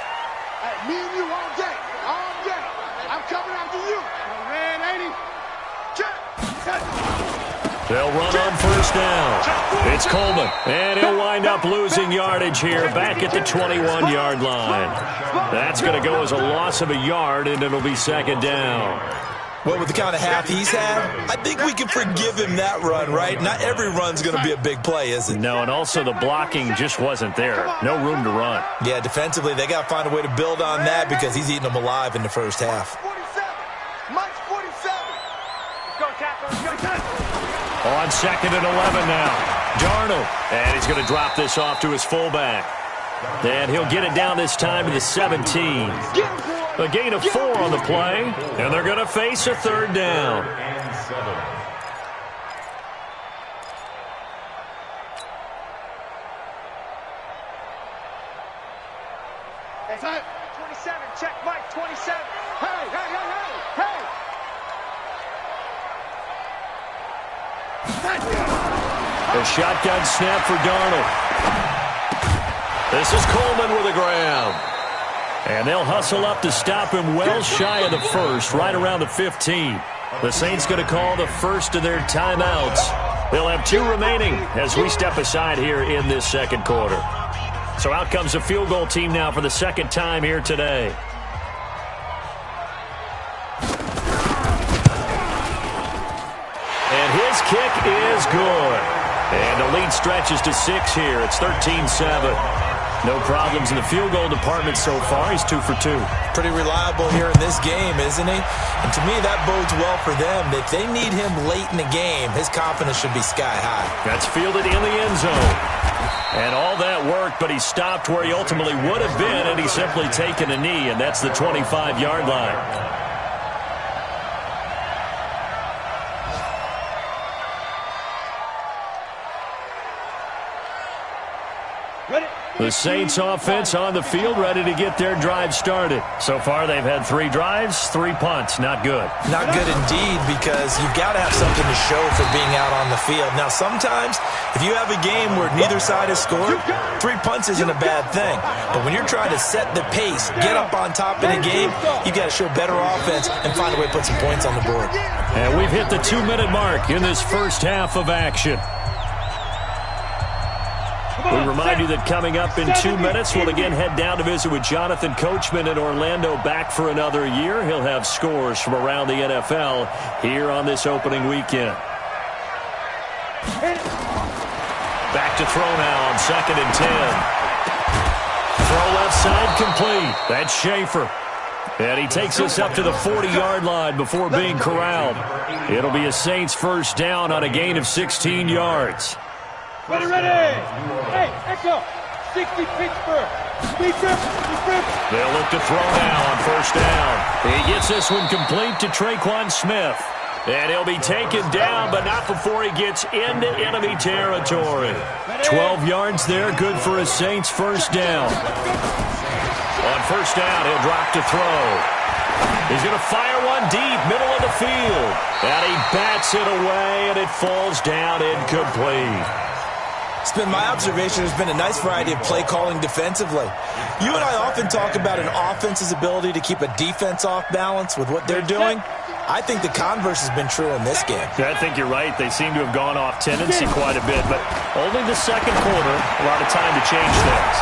Me and you all day. All day. I'm coming after you. Red 80. Check. They'll run on first down. It's Coleman, and he'll wind up losing yardage here back at the 21-yard line. That's going to go as a loss of a yard, and it'll be 2nd down. Well, with the kind of half he's had, I think we can forgive him that run, right? Not every run's going to be a big play, is it? No, and also the blocking just wasn't there. No room to run. Yeah, defensively, they got to find a way to build on that because he's eating them alive in the first half. 47. Mike's 47. Let's go, tackle. Let's go, on 2nd and 11 now. Darnold, and he's going to drop this off to his fullback. And he'll get it down this time to the 17. A gain of 4 on the play, and they're going to face a 3rd down. Hey, 27, check Mike, 27. hey! A shotgun snap for Darnold. This is Coleman with a grab. And they'll hustle up to stop him well shy of the first, right around the 15. The Saints going to call the first of their timeouts. They'll have 2 remaining as we step aside here in this second quarter. So out comes a field goal team now for the second time here today. And his kick is good. And the lead stretches to 6 here. It's 13-7. No problems in the field goal department so far. He's 2 for 2. Pretty reliable here in this game, isn't he? And to me, that bodes well for them. If they need him late in the game, his confidence should be sky high. That's fielded in the end zone. And all that worked, but he stopped where he ultimately would have been, and he's simply taken a knee, and that's the 25-yard line. The Saints offense on the field, ready to get their drive started. So far, they've had 3 drives, 3 punts. Not good. Not good indeed, because you've got to have something to show for being out on the field. Now, sometimes, if you have a game where neither side has scored, 3 punts isn't a bad thing. But when you're trying to set the pace, get up on top in a game, you got to show better offense and find a way to put some points on the board. And we've hit the 2-minute mark in this first half of action. We remind you that coming up in 2 minutes, we'll again head down to visit with Jonathan Coachman in Orlando, back for another year. He'll have scores from around the NFL here on this opening weekend. Back to throw now on 2nd and 10. Throw left side complete. That's Schaefer. And he takes us up to the 40-yard line before being corralled. It'll be a Saints first down on a gain of 16 yards. Ready! Hey, Echo! 60 Pittsburgh! They'll look to throw now on first down. He gets this one complete to Traquan Smith. And he'll be taken down, but not before he gets into enemy territory. 12 yards there, good for a Saints first down. On first down, he'll drop to throw. He's going to fire one deep, middle of the field. And he bats it away, and it falls down incomplete. It's been my observation there's been a nice variety of play calling defensively. You and I often talk about an offense's ability to keep a defense off balance with what they're doing. I think the converse has been true in this game. I think you're right. They seem to have gone off tendency quite a bit, but only the second quarter, a lot of time to change things.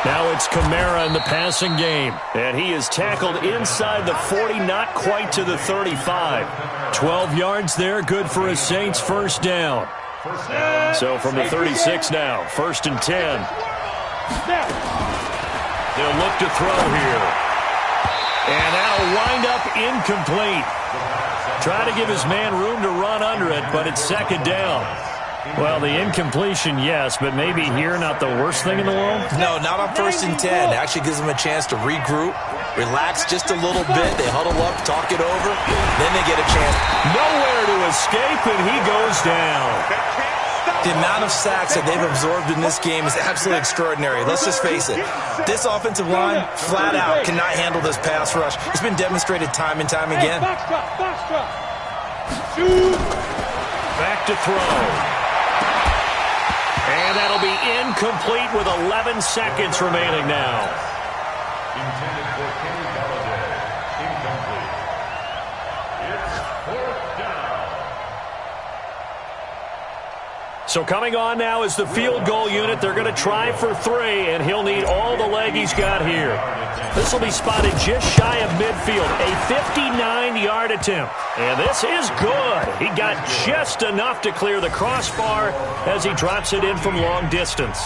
Now it's Kamara in the passing game, and he is tackled inside the 40, not quite to the 35. 12 yards there, good for a Saints first down. So from the 36 now, 1st and 10. They'll look to throw here. And that'll wind up incomplete. Try to give his man room to run under it, but it's 2nd down. Well, the incompletion, yes, but maybe here not the worst thing in the world? No, not on 1st and 10. It actually gives them a chance to regroup, relax just a little bit. They huddle up, talk it over, then they get a chance. Nowhere to escape, and he goes down. The amount of sacks that they've absorbed in this game is absolutely extraordinary. Let's just face it. This offensive line, flat out, cannot handle this pass rush. It's been demonstrated time and time again. Back to throw. And that'll be incomplete with 11 seconds remaining now. Intended for Kenny Galladay. Incomplete. It's 4th down. So coming on now is the field goal unit. They're going to try for 3, and he'll need all the leg he's got here. This will be spotted just shy of midfield. A 59-yard attempt. And this is good. He got just enough to clear the crossbar as he drops it in from long distance.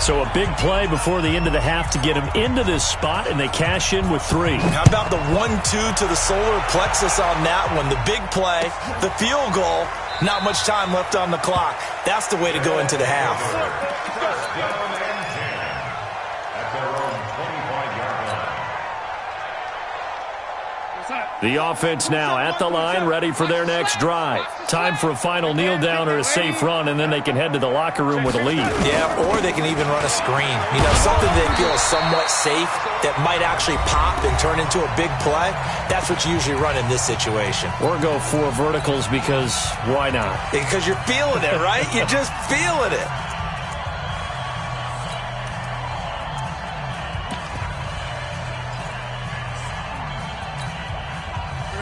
So a big play before the end of the half to get him into this spot, and they cash in with 3. How about the 1-2 to the solar plexus on that one? The big play, the field goal, not much time left on the clock. That's the way to go into the half. First down and 10 at their own 25-yard line. The offense now at the line, ready for their next drive. Time for a final kneel down or a safe run, and then they can head to the locker room with a lead. Yeah, or they can even run a screen. You know, something they feel is somewhat safe that might actually pop and turn into a big play. That's what you usually run in this situation. Or go 4 verticals because why not? Because you're feeling it, right? You're just feeling it.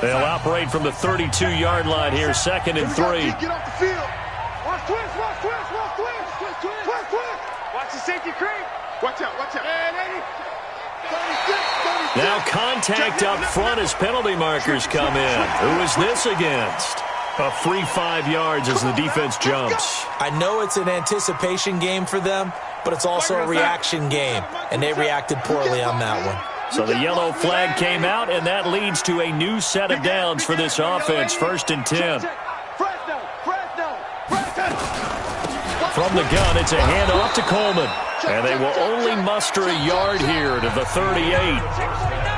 They'll operate from the 32-yard line here, 2nd and 3. Get off the field. Watch twist, watch twist, watch twist. Twist. Watch the safety creep. Watch out. And 36. Now contact up front as penalty markers come in. Who is this against? A free 5 yards as the defense jumps. I know it's an anticipation game for them, but it's also a reaction game, and they reacted poorly on that one. So the yellow flag came out, and that leads to a new set of downs for this offense. 1st and 10. From the gun, it's a handoff to Coleman. And they will only muster a yard here to the 38.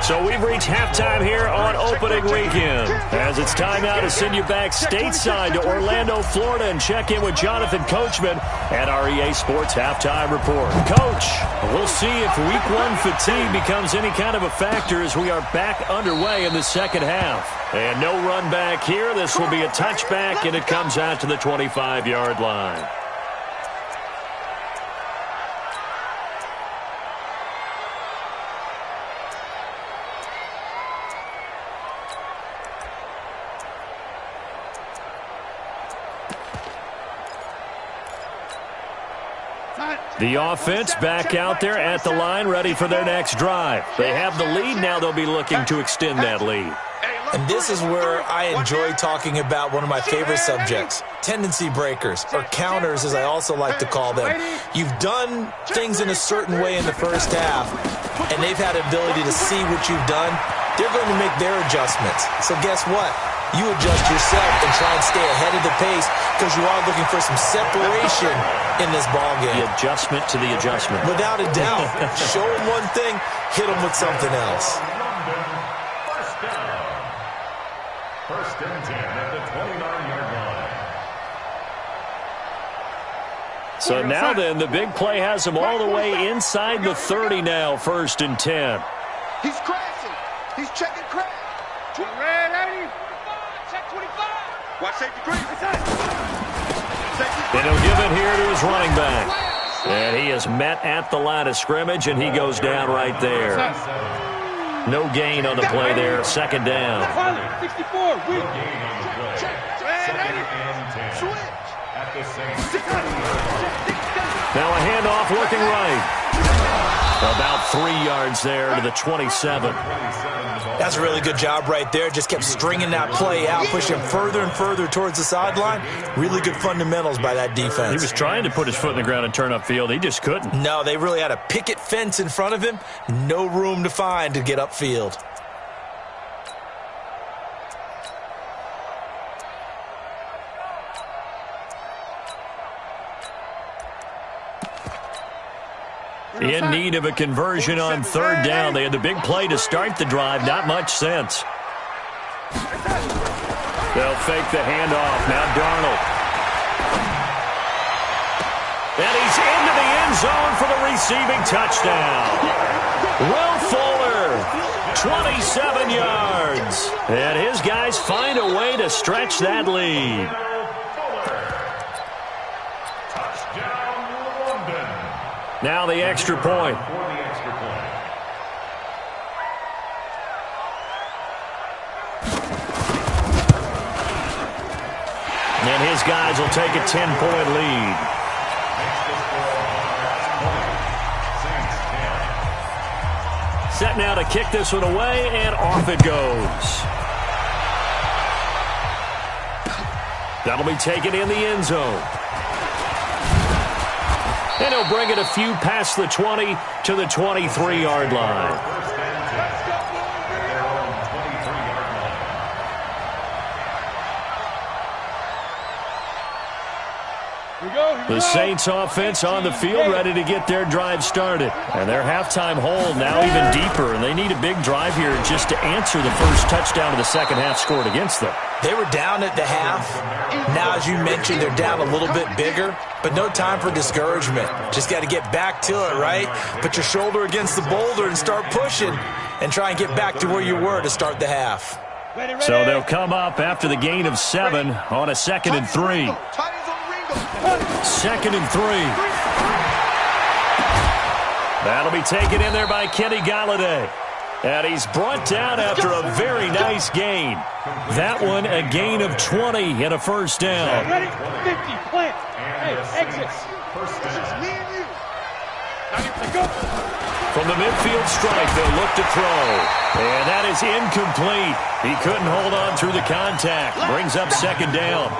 So we've reached halftime here on opening weekend. As it's time now to send you back stateside to Orlando, Florida, and check in with Jonathan Coachman at our EA Sports Halftime Report. Coach, we'll see if Week 1 fatigue becomes any kind of a factor as we are back underway in the second half. And no run back here. This will be a touchback, and it comes out to the 25-yard line. The offense back out there at the line, ready for their next drive. They have the lead. Now they'll be looking to extend that lead. And this is where I enjoy talking about one of my favorite subjects, tendency breakers, or counters as I also like to call them. You've done things in a certain way in the first half, and they've had the ability to see what you've done. They're going to make their adjustments. So guess what? You adjust yourself and try and stay ahead of the pace because you are looking for some separation in this ballgame. The adjustment to the adjustment. Without a doubt. Show them one thing, hit them with something else. First and 10 at the 29-yard line. So now then, the big play has them all the way inside the 30 now, 1st and 10. He's crashing. He's checking crash. Red 80. Check 25. Watch safety creep. And he'll give it here to his running back. And he is met at the line of scrimmage, and he goes down right there. No gain on the play there. 2nd down. 64. No gain on the play. 2nd and 10. At the same. Now a handoff looking right. About 3 yards there to the 27. That's a really good job right there. Just kept stringing that play out, pushing further and further towards the sideline. Really good fundamentals by that defense. He was trying to put his foot in the ground and turn upfield. He just couldn't. No, they really had a picket fence in front of him. No room to find to get upfield. In need of a conversion on 3rd down. They had the big play to start the drive. Not much sense. They'll fake the handoff. Now Darnold. And he's into the end zone for the receiving touchdown. Will Fuller, 27 yards. And his guys find a way to stretch that lead. Now the extra point. And his guys will take a 10-point lead. Set now to kick this one away, and off it goes. That'll be taken in the end zone. And he'll bring it a few past the 20 to the 23-yard line. Here we go. The Saints offense on the field, ready to get their drive started. And their halftime hole now even deeper, and they need a big drive here just to answer the first touchdown of the second half scored against them. They were down at the half. Now, as you mentioned, they're down a little bit bigger, but no time for discouragement. Just got to get back to it, right? Put your shoulder against the boulder and start pushing and try and get back to where you were to start the half. So they'll come up after the gain of 7 on a 2nd and 3. 2nd and 3. That'll be taken in there by Kenny Golladay. And he's brought down after a very nice gain. That one a gain of 20 and a first down. Ready? 50, plant. Hey, exit. This is me and you. Go. From the midfield stripe, they'll look to throw. And that is incomplete. He couldn't hold on through the contact. Brings up 2nd down.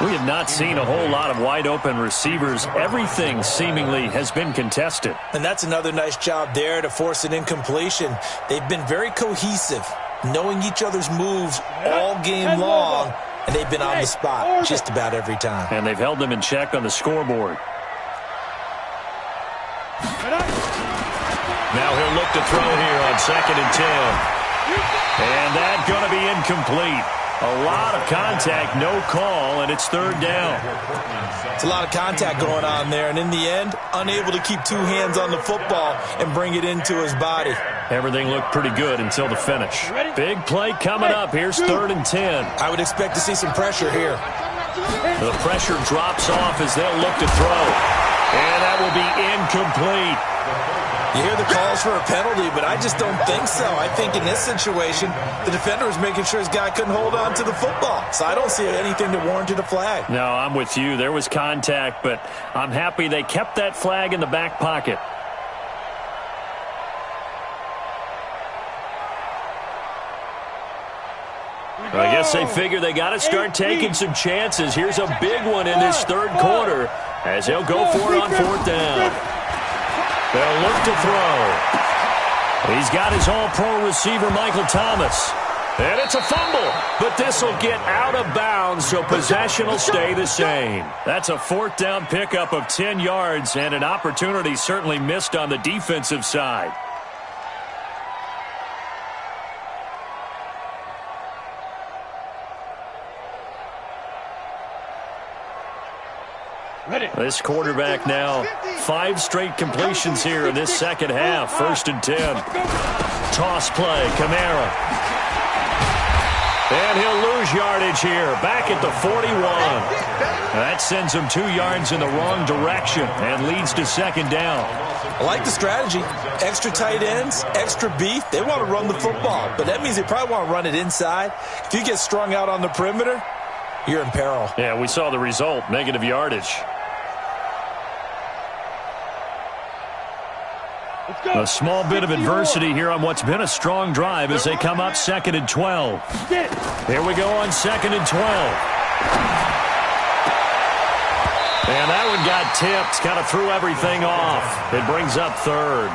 We have not seen a whole lot of wide-open receivers. Everything seemingly has been contested. And that's another nice job there to force an incompletion. They've been very cohesive, knowing each other's moves all game long, and they've been on the spot just about every time. And they've held them in check on the scoreboard. Now he'll look to throw here on 2nd and 10. And that's going to be incomplete. A lot of contact, no call, and it's 3rd down. It's a lot of contact going on there, and in the end, unable to keep 2 hands on the football and bring it into his body. Everything looked pretty good until the finish. Big play coming up. Here's 3rd and 10. I would expect to see some pressure here. The pressure drops off as they'll look to throw. And that will be incomplete. You hear the calls for a penalty, but I just don't think so. I think in this situation, the defender was making sure his guy couldn't hold on to the football. So I don't see anything that warranted a flag. No, I'm with you. There was contact, but I'm happy they kept that flag in the back pocket. I guess they figure they got to start taking some chances. Here's a big one in this 3rd quarter as they'll go for it on 4th down. They'll look to throw. He's got his all-pro receiver, Michael Thomas. And it's a fumble, but this will get out of bounds, so possession will stay the same. That's a 4th down pickup of 10 yards and an opportunity certainly missed on the defensive side. This quarterback now 5 straight completions here in this second half. 1st and 10. Toss play, Kamara. And he'll lose yardage here. Back at the 41. That sends him 2 yards in the wrong direction and leads to 2nd down. I like the strategy. Extra tight ends, extra beef. They want to run the football, but that means they probably want to run it inside. If you get strung out on the perimeter, you're in peril. Yeah, we saw the result, negative yardage. A small bit of adversity here on what's been a strong drive as they come up 2nd and 12. Here we go on 2nd and 12. And that one got tipped, kind of threw everything off. It brings up 3rd.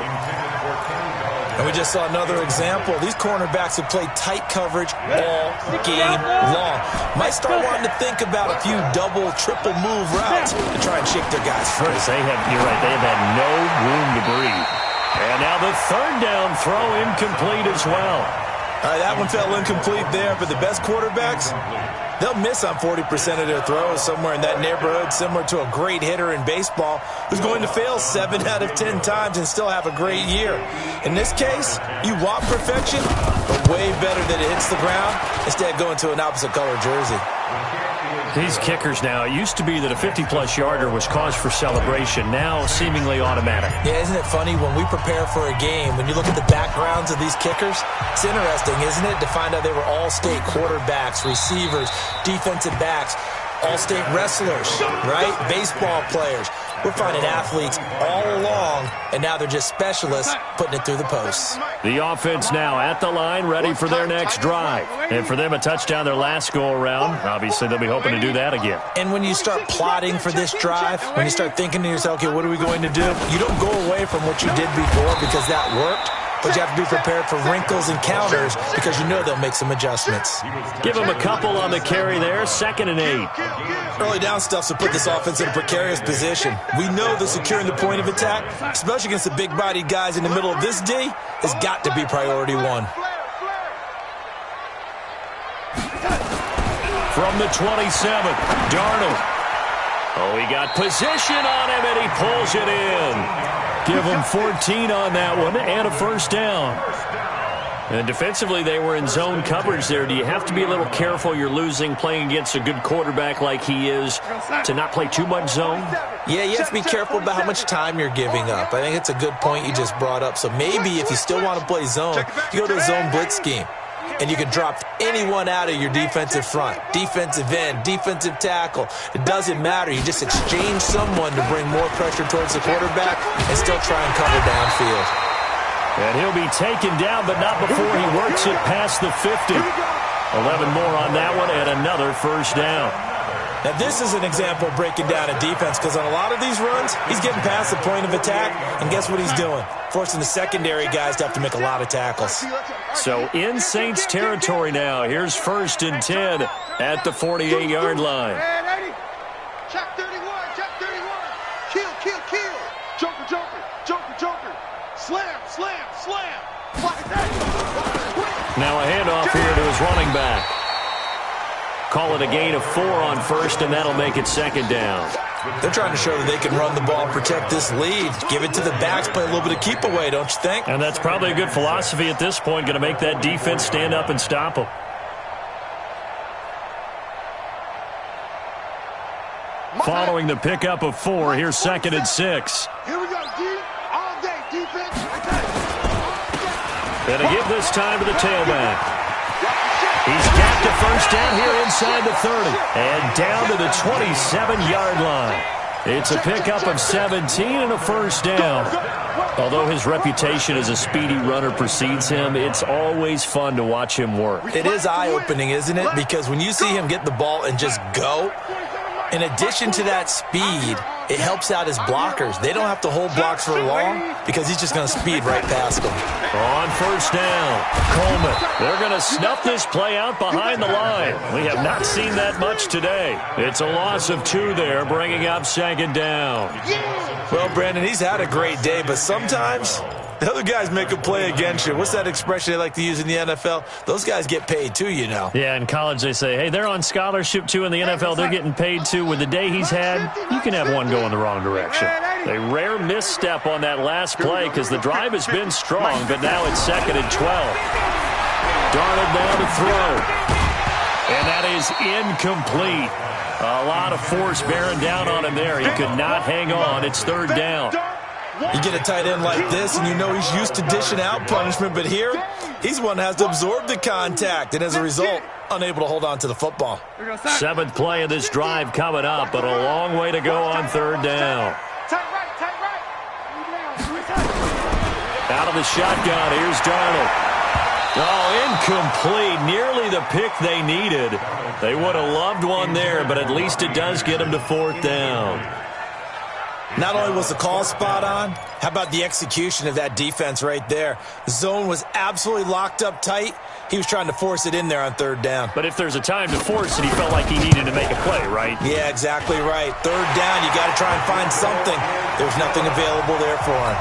And we just saw another example. These cornerbacks have played tight coverage all game long. Might start wanting to think about a few double, triple move routes to try and shake their guys free. You're right, they have had no room to breathe. And now the 3rd down throw incomplete as well. All right, that one fell incomplete there, but the best quarterbacks, they'll miss on 40% of their throws somewhere in that neighborhood, similar to a great hitter in baseball who's going to fail 7 out of 10 times and still have a great year. In this case, you want perfection, but way better that it hits the ground instead of going to an opposite color jersey. These kickers now, it used to be that a 50-plus yarder was cause for celebration, now seemingly automatic. Yeah, isn't it funny when we prepare for a game, when you look at the backgrounds of these kickers, it's interesting, isn't it, to find out they were all-state quarterbacks, receivers, defensive backs, all-state wrestlers, right? Baseball players. We're finding athletes all along, and now they're just specialists putting it through the posts. The offense now at the line, ready for their next drive. And for them, a touchdown their last go-around. Obviously, they'll be hoping to do that again. And when you start plotting for this drive, when you start thinking to yourself, okay, what are we going to do? You don't go away from what you did before because that worked. but you have to be prepared for wrinkles and counters because you know they'll make some adjustments. Give him a couple on the carry there, 2nd and 8. Early down stuff to put this offense in a precarious position. We know that securing the point of attack, especially against the big-bodied guys in the middle of this D, has got to be priority one. From the 27, Darnold. Oh, he got position on him, and he pulls it in. Give him 14 on that one, and a first down. And defensively, they were in zone coverage there. Do you have to be a little careful you're losing playing against a good quarterback like he is to not play too much zone? Yeah, you have to be careful about how much time you're giving up. I think it's a good point you just brought up. So maybe if you still want to play zone, you go to a zone blitz scheme. And you can drop anyone out of your defensive front, defensive end, defensive tackle. It doesn't matter. You just exchange someone to bring more pressure towards the quarterback and still try and cover downfield. And he'll be taken down, but not before he works it past the 50. 11 more on that one and another first down. Now, this is an example of breaking down a defense because on a lot of these runs, he's getting past the point of attack, and guess what he's doing? Forcing the secondary guys to have to make a lot of tackles. So in Saints territory now. Here's 1st and 10 at the 48-yard line. Check 31, check 31. Kill, kill, kill. Joker, joker, joker, joker. Slam, slam, slam. Now a handoff here to his running back. Call it a gain of 4 on 1st, and that'll make it 2nd down. They're trying to show that they can run the ball and protect this lead. Give it to the backs, play a little bit of keep away, don't you think? And that's probably a good philosophy at this point, going to make that defense stand up and stop them. Following the pickup of 4, here's 2nd and 6. Here we go, D. All day, defense. And a give this time to the tailback. He's got the first down here inside the 30. And down to the 27-yard line. It's a pickup of 17 and a first down. Although his reputation as a speedy runner precedes him, it's always fun to watch him work. It is eye-opening, isn't it? Because when you see him get the ball and just go, in addition to that speed, it helps out his blockers. They don't have to hold blocks for long because he's just going to speed right past them. On first down, Coleman. They're going to snuff this play out behind the line. We have not seen that much today. It's a loss of 2 there, bringing up 2nd down. Well, Brandon, he's had a great day, but sometimes the other guys make a play against you. What's that expression they like to use in the NFL? Those guys get paid too, you know. Yeah, in college they say, hey, they're on scholarship too. In the NFL, they're getting paid too. With the day he's had, you can have one go in the wrong direction. A rare misstep on that last play because the drive has been strong, but now it's 2nd and 12. Darnold down to throw. And that is incomplete. A lot of force bearing down on him there. He could not hang on. It's 3rd down. You get a tight end like this, and you know he's used to dishing out punishment, but here, he's one that has to absorb the contact, and as a result, unable to hold on to the football. 7th play of this drive coming up, but a long way to go on 3rd down. Out of the shotgun, here's Darnold. Oh, incomplete. Nearly the pick they needed. They would have loved one there, but at least it does get them to 4th down. Not only was the call spot on, how about the execution of that defense right there? The zone was absolutely locked up tight. He was trying to force it in there on 3rd down. But if there's a time to force it, he felt like he needed to make a play, right? Yeah, exactly right. 3rd down, you got to try and find something. There's nothing available there for him.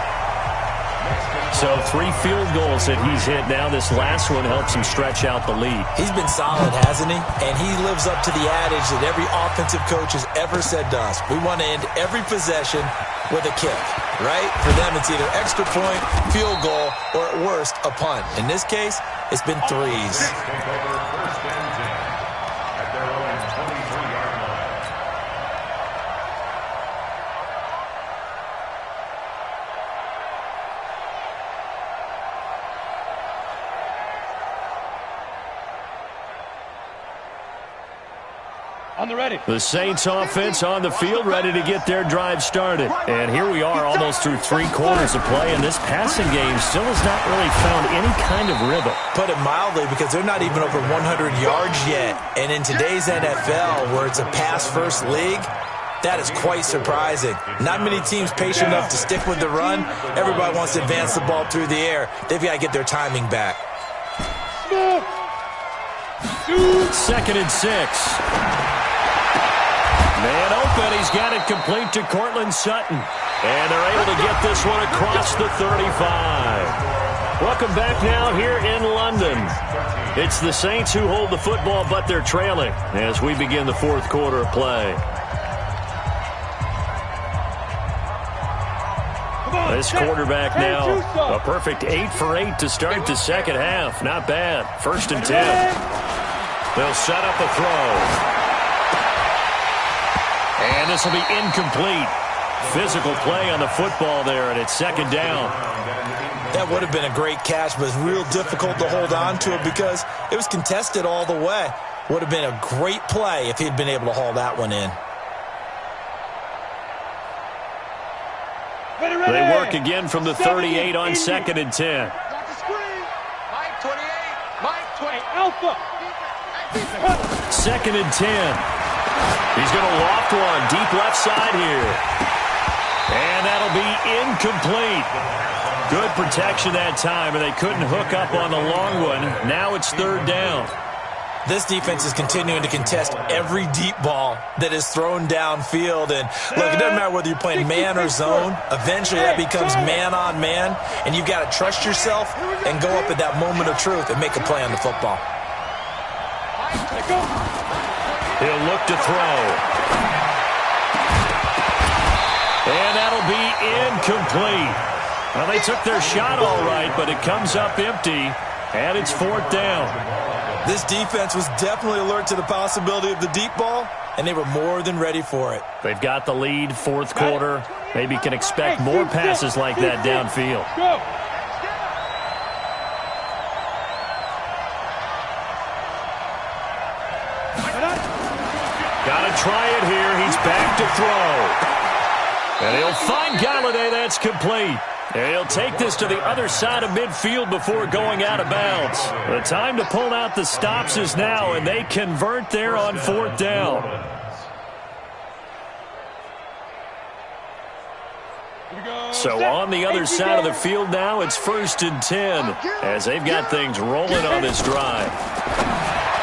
So 3 field goals that he's hit now. This last one helps him stretch out the lead. He's been solid, hasn't he? And he lives up to the adage that every offensive coach has ever said to us. We want to end every possession with a kick, right? For them, it's either extra point, field goal, or at worst, a punt. In this case, it's been 3s. On the ready. The Saints offense on the field, ready to get their drive started. And here we are almost through 3 quarters of play, and this passing game still has not really found any kind of rhythm. Put it mildly, because they're not even over 100 yards yet. And in today's NFL, where it's a pass-first league, That is quite surprising. Not many teams patient enough to stick with the run. Everybody wants to advance the ball through the air. They've got to get their timing back. 2nd and 6. Man open. He's got it complete to Cortland Sutton. And they're able to get this one across the 35. Welcome back now here in London. It's the Saints who hold the football, but they're trailing as we begin the 4th quarter of play. This quarterback now, a perfect 8 for 8 to start the second half. Not bad. 1st and 10. They'll set up a throw. And this will be incomplete. Physical play on the football there, and it's 2nd down. That would have been a great catch, but it's real difficult to hold on to it because it was contested all the way. Would have been a great play if he'd been able to haul that one in. They work again from the 38 on 2nd and 10. Mike 28. Mike 20. Alpha. 2nd and 10. He's going to loft one deep left side here. And that'll be incomplete. Good protection that time, and they couldn't hook up on the long one. Now it's 3rd down. This defense is continuing to contest every deep ball that is thrown downfield. And look, it doesn't matter whether you're playing man or zone. Eventually that becomes man on man, and you've got to trust yourself and go up at that moment of truth and make a play on the football. He'll look to throw. And that'll be incomplete. Well, they took their shot all right, but it comes up empty, and it's 4th down. This defense was definitely alert to the possibility of the deep ball, and they were more than ready for it. They've got the lead, 4th quarter. Maybe can expect more passes like that downfield. Got to try it here. He's back to throw. And he'll find Galladay. That's complete. And he'll take this to the other side of midfield before going out of bounds. The time to pull out the stops is now, and they convert there on 4th down. So on the other side of the field now, it's 1st and 10 as they've got things rolling on this drive.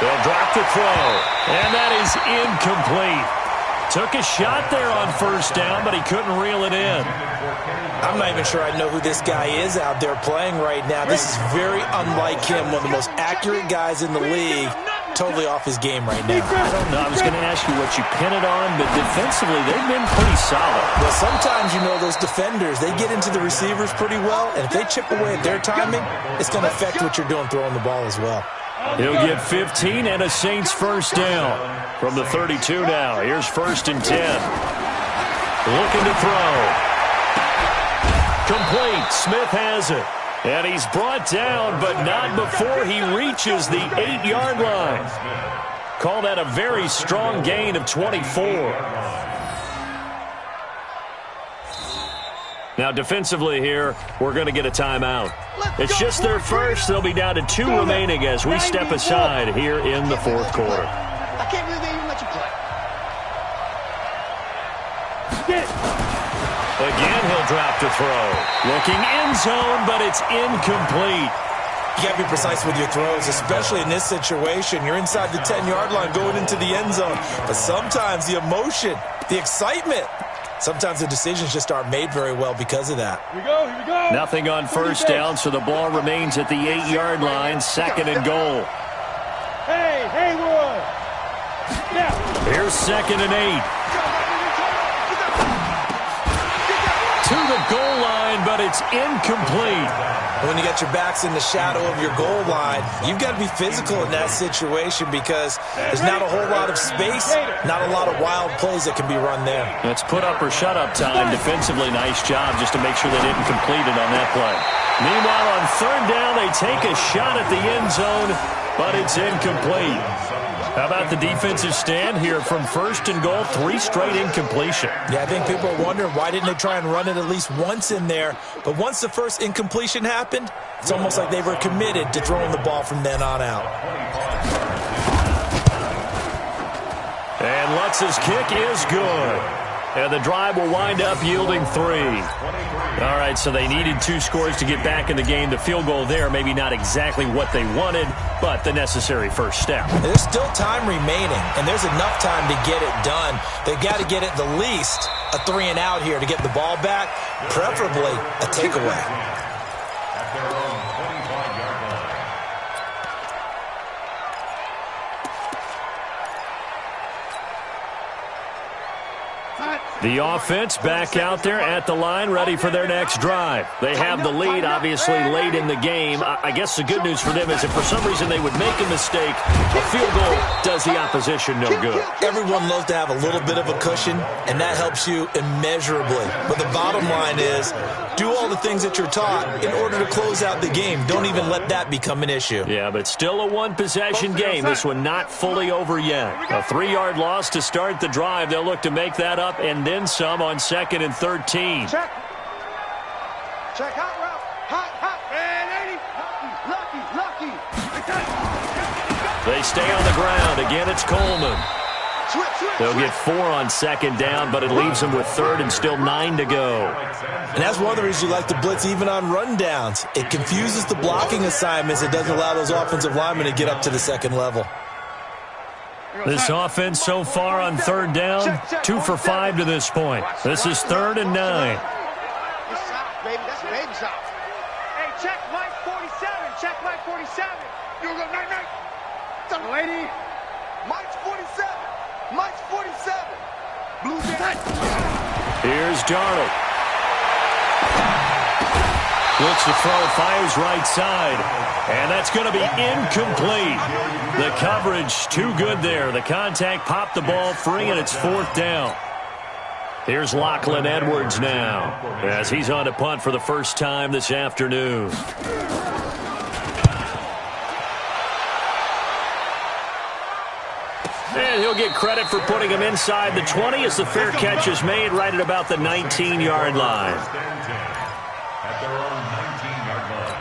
They'll drop the throw, and that is incomplete. Took a shot there on 1st down, but he couldn't reel it in. I'm not even sure I know who this guy is out there playing right now. This is very unlike him, one of the most accurate guys in the league. Totally off his game right now. I don't know. I was going to ask you what you pin it on, but defensively, they've been pretty solid. Well, sometimes, you know, those defenders, they get into the receivers pretty well, and if they chip away at their timing, it's going to affect what you're doing throwing the ball as well. He'll get 15 and a Saints 1st down from the 32 now. Here's 1st and 10. Looking to throw. Complete. Smith has it. And he's brought down, but not before he reaches the 8-yard line. Call that a very strong gain of 24. Now, defensively here, we're going to get a timeout. It's just their first. They'll be down to 2 remaining as we step aside here in the 4th quarter. I can't believe they even let you play. Again, he'll drop to throw. Looking end zone, but it's incomplete. You got to be precise with your throws, especially in this situation. You're inside the 10-yard line going into the end zone. But sometimes the emotion, the excitement, sometimes the decisions just aren't made very well because of that. Here we go, here we go. Nothing on 1st down, so the ball remains at the 8-yard line, 2nd and goal. Hey, Haywood. Now. Here's 2nd and 8. To the goal line, but it's incomplete. When you got your backs in the shadow of your goal line, you've got to be physical in that situation because there's not a whole lot of space, not a lot of wild plays that can be run there. It's put up or shut up time. Defensively, nice job just to make sure they didn't complete it on that play. Meanwhile, on 3rd down, they take a shot at the end zone, but it's incomplete. How about the defensive stand here from 1st and goal, 3 straight incompletion. Yeah, I think people are wondering why didn't they try and run it at least once in there. But once the first incompletion happened, it's almost like they were committed to throwing the ball from then on out. And Lutz's kick is good. And the drive will wind up yielding 3. All right, so they needed 2 scores to get back in the game. The field goal there, maybe not exactly what they wanted, but the necessary first step. There's still time remaining, and there's enough time to get it done. They've got to get at the least a 3 and out here to get the ball back, preferably a takeaway. At their own 25-yard line. The offense back out there at the line, ready for their next drive. They have the lead, obviously, late in the game. I guess the good news for them is if for some reason they would make a mistake, a field goal does the opposition no good. Everyone loves to have a little bit of a cushion, and that helps you immeasurably. But the bottom line is, do all the things that you're taught in order to close out the game. Don't even let that become an issue. Yeah, but still a one-possession game. This one not fully over yet. A 3-yard loss to start the drive. They'll look to make that up and then some on 2nd and 13. Check. Check hot route. Hot. And 80. Lucky. They stay on the ground. Again, it's Coleman. They'll get 4 on 2nd down, but it leaves them with 3rd and still 9 to go. And that's one of the reasons you like to blitz even on rundowns. It confuses the blocking assignments. It doesn't allow those offensive linemen to get up to the second level. This offense so far on 3rd down, 2 for 5 to this point. This is 3rd and 9. Baby, that's baby shot. Hey, check Mike 47. Check Mike 47. You go night. Lady. Mike's 47. Mike's 47. Blues in. Here's Darnold. Looks to throw, fires right side. And that's going to be incomplete. The coverage too good there. The contact popped the ball free, and it's 4th down. Here's Lachlan Edwards now as he's on to punt for the first time this afternoon. And he'll get credit for putting him inside the 20 as the fair catch is made right at about the 19-yard line. At their own 19-yard line.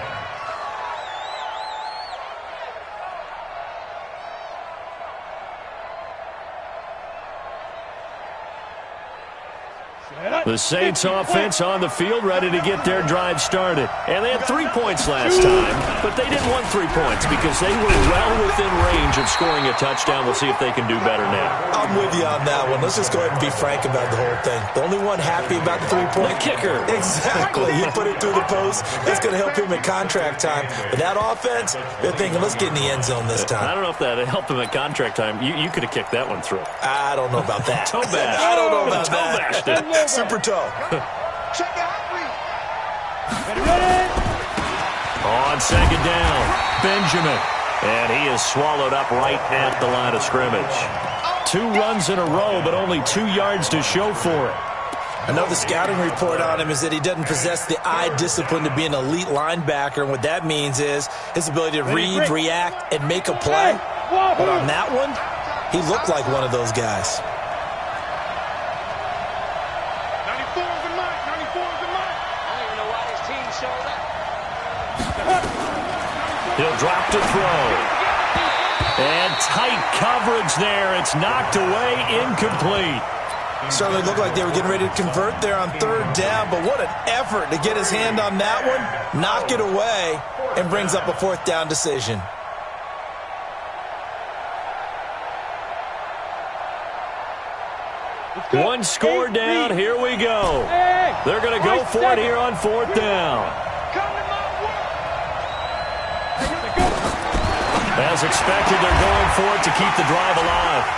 The Saints offense on the field ready to get their drive started. And they had 3 points last time, but they didn't want 3 points because they were well within range of scoring a touchdown. We'll see if they can do better now. I'm with you on that one. Let's just go ahead and be frank about the whole thing. The only one happy about the 3-point kicker. Exactly. He put it through the post. That's going to help him at contract time. But that offense, they're thinking, let's get in the end zone this time. I don't know if that helped him at contract time. You could have kicked that one through. I don't know about that. Toe bash. I don't know about toe that. Bashed it. Super toe. Check it out, please. On 2nd down, Benjamin. And he is swallowed up right at the line of scrimmage. 2 runs in a row, but only 2 yards to show for it. I know the scouting report on him is that he doesn't possess the eye discipline to be an elite linebacker. And what that means is his ability to read, react, and make a play. But on that one, he looked like one of those guys. 94 is the mark. 94 is the mark. I don't even know why this team showed up. He'll drop to throw. And tight coverage there. It's knocked away, incomplete. Certainly looked like they were getting ready to convert there on 3rd down, but what an effort to get his hand on that one, knock it away, and brings up a 4th down decision. One score down. Here we go. They're going to go for it here on 4th down. As expected, they're going for it to keep the drive alive.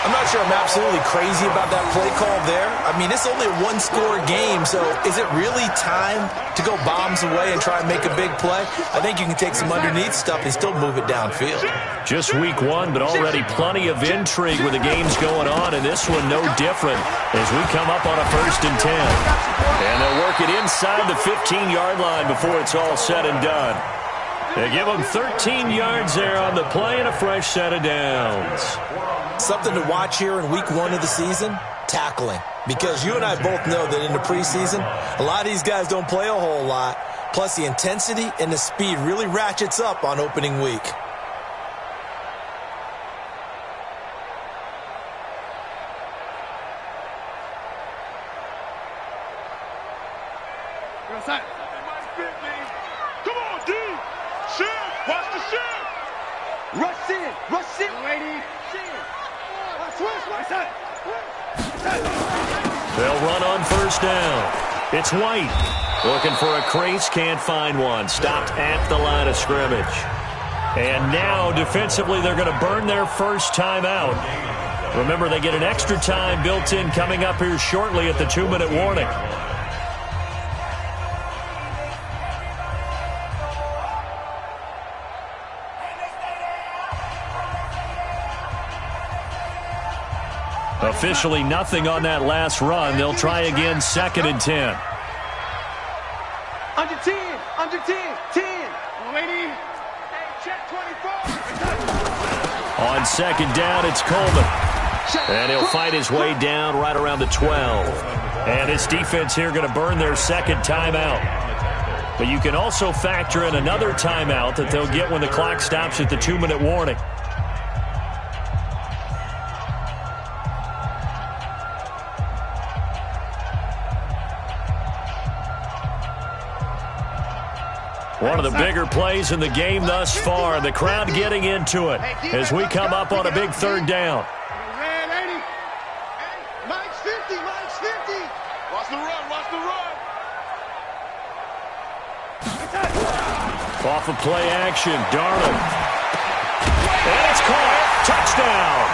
I'm not sure I'm absolutely crazy about that play call there. I mean, it's only a 1-score game, so is it really time to go bombs away and try and make a big play? I think you can take some underneath stuff and still move it downfield. Just week 1, but already plenty of intrigue with the games going on, and this one no different as we come up on a 1st and 10. And they'll work it inside the 15-yard line before it's all said and done. They give them 13 yards there on the play and a fresh set of downs. Something to watch here in week 1 of the season, tackling. Because you and I both know that in the preseason, a lot of these guys don't play a whole lot. Plus the intensity and the speed really ratchets up on opening week. Come on, D. Shift. Watch the shift. Rush in. Rush in, lady. They'll run on first down. It's White. Looking for a crease, can't find one. Stopped at the line of scrimmage. And now, defensively, they're going to burn their first timeout. Remember, they get an extra time built in coming up here shortly at the 2-minute warning. Officially nothing on that last run. They'll try again, 2nd and 10. Under 10. Under 10. 10. Lady. Hey, check 24. On 2nd down, it's Coleman. And he'll fight his way down right around the 12. And this defense here going to burn their 2nd timeout. But you can also factor in another timeout that they'll get when the clock stops at the 2-minute warning. One of the bigger plays in the game thus far. The crowd getting into it as we come up on a big 3rd down. Mike's 50. Mike's 50. Watch the run. Watch the run. Off of play action, Darnold. And it's caught. Touchdown.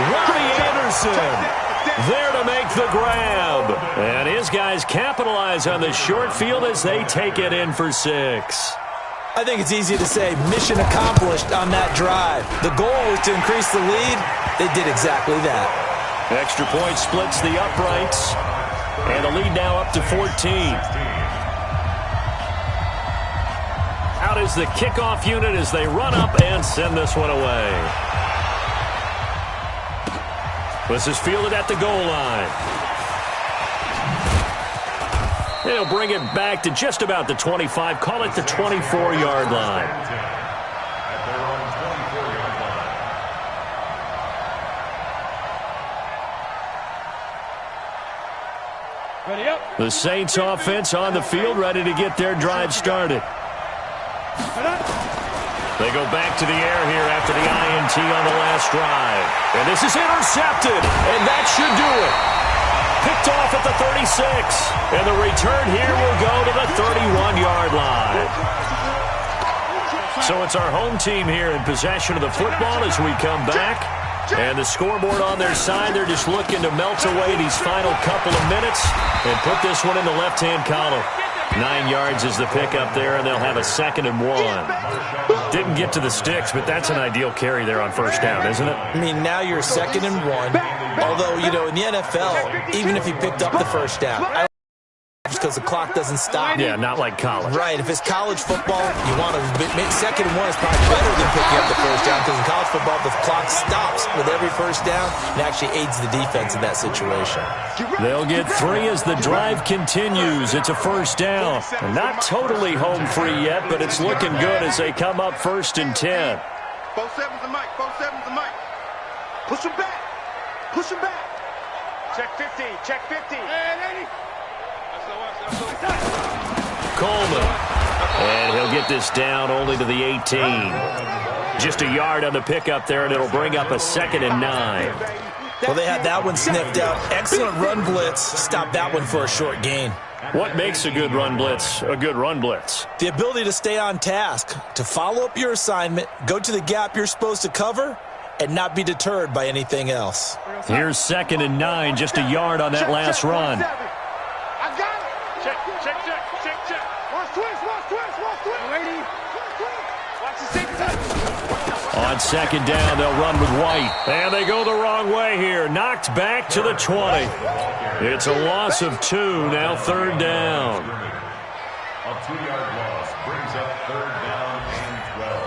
Robbie Anderson there to make the grab. And his guys capitalize on the short field as they take it in for 6. I think it's easy to say mission accomplished on that drive. The goal was to increase the lead. They did exactly that. Extra point splits the uprights. And the lead now up to 14. Out is the kickoff unit as they run up and send this one away. This is fielded at the goal line. They'll bring it back to just about the 25. Call it the 24-yard line. Ready up. The Saints offense on the field, ready to get their drive started. They go back to the air here after the INT on the last drive. And this is intercepted, and that should do it. Picked off at the 36, and the return here will go to the 31-yard line. So it's our home team here in possession of the football as we come back. And the scoreboard on their side, they're just looking to melt away these final couple of minutes and put this one in the left-hand column. 9 yards is the pickup there, and they'll have a 2nd and 1. Didn't get to the sticks, but that's an ideal carry there on first down, isn't it? I mean, now you're 2nd and 1. Although, you know, in the NFL, even if you picked up the first down, because the clock doesn't stop. Yeah, not like college. Right. If it's college football, you want to make 2nd and 1 is probably better than picking up the first down, because in college football, the clock stops with every first down. It actually aids the defense in that situation. They'll get 3 as the drive continues. It's a first down. Not totally home free yet, but it's looking good as they come up 1st and 10. 4-7's the mic. 4-7's the mic. Push him back. Push him back. Check 50. Check 50. Hey, 80. Coleman. And he'll get this down only to the 18. Just a yard on the pickup there, and it'll bring up a 2nd and 9. Well, they had that one sniffed out. Excellent run blitz. Stop that one for a short gain. What makes a good run blitz a good run blitz? The ability to stay on task, to follow up your assignment, go to the gap you're supposed to cover, and not be deterred by anything else. Here's 2nd and 9, just a yard on that last run. On 2nd down, they'll run with White. And they go the wrong way here. Knocked back to the 20. It's a loss of 2, now 3rd down. A 2-yard loss brings up 3rd down and 12.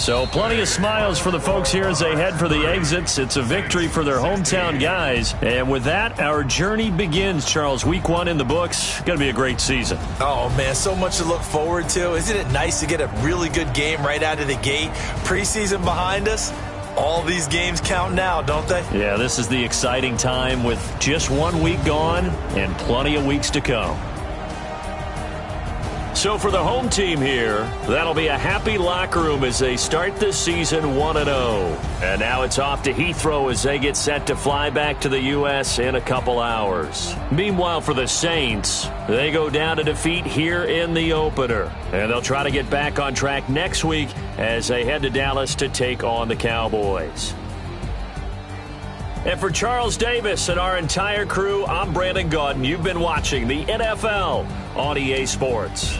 So plenty of smiles for the folks here as they head for the exits. It's a victory for their hometown guys. And with that, our journey begins, Charles. Week 1 in the books. Going to be a great season. Oh, man, so much to look forward to. Isn't it nice to get a really good game right out of the gate? Preseason behind us. All these games count now, don't they? Yeah, this is the exciting time with just 1 week gone and plenty of weeks to come. So for the home team here, that'll be a happy locker room as they start this season 1-0. And now it's off to Heathrow as they get set to fly back to the U.S. in a couple hours. Meanwhile, for the Saints, they go down to defeat here in the opener. And they'll try to get back on track next week as they head to Dallas to take on the Cowboys. And for Charles Davis and our entire crew, I'm Brandon Gaudin. You've been watching the NFL on EA Sports.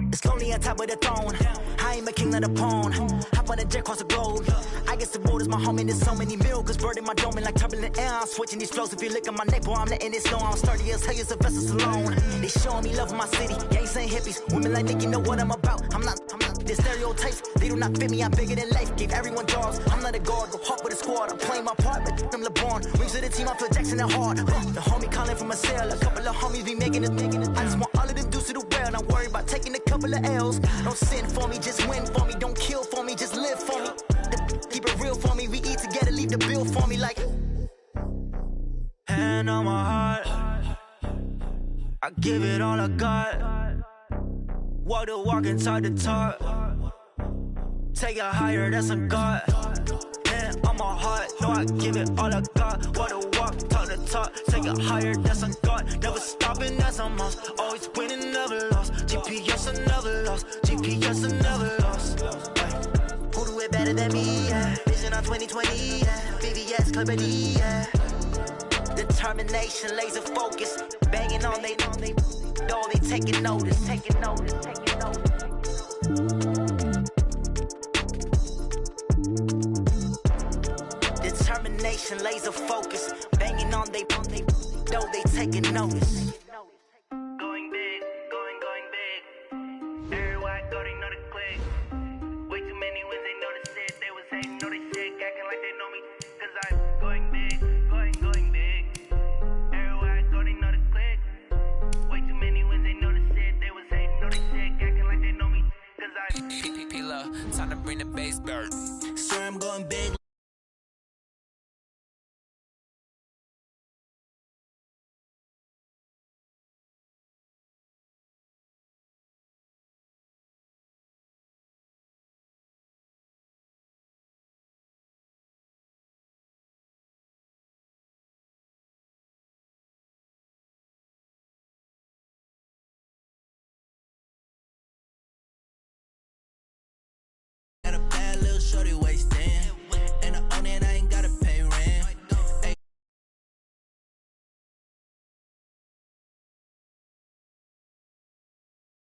It's lonely on top of the throne. I ain't a king of the pawn. Hop on a jet across the globe. I guess the world is my home and there's so many milk. Bird in my dome and like turbulent air. I'm switching these flows. If you look at my neck, boy, I'm letting it slow. I'm sturdy as hell, as a vessel alone. They showing me love in my city. Gangs ain't hippies. Women like Nick, you know what I'm about. I'm not. The stereotypes, they do not fit me. I'm bigger than life. Gave everyone jobs. I'm not a guard. Go hawk with a squad. I'm playing my part, but I'm LeBron. Rings to the team, I feel Jackson and hard. The homie calling from a cell. A couple of homies be making it. I just want all of them dudes to do well. Not worry about taking a couple of L's. Don't sin for me, just win for me. Don't kill for me, just live for me. Keep it real for me. We eat together, leave the bill for me like. Hand on my heart. I give it all I got. Walk the walk and talk the talk. Take it higher, that's a God. Hand on my heart, no, I give it all I got. Walk the walk, talk the talk. Take it higher, that's a God. Never stop. stopping us on us. Always winning, never lost. GPS, another loss. GPS, another loss. Who do it better than me? Yeah. Vision on 2020. Yeah. VVS, Clarity. Yeah. Determination, laser focus. Banging on they door, they taking notice. Taking notice, taking notice. Determination, laser focus. Banging on they door, they taking notice. Going big, going big. Everywhere I go, they know the click. Way too many wins, they know the shit. They was hating, know they shit, acting like they know me. Cause I'm going big, going big. Everywhere I go, they know the click. Way too many wins, they know the shit. They was hating, know they shit, acting like they know me. Cause I'm PPP, time to bring the bass bird. Sir, I'm going big. Got a bad little shorty wasting.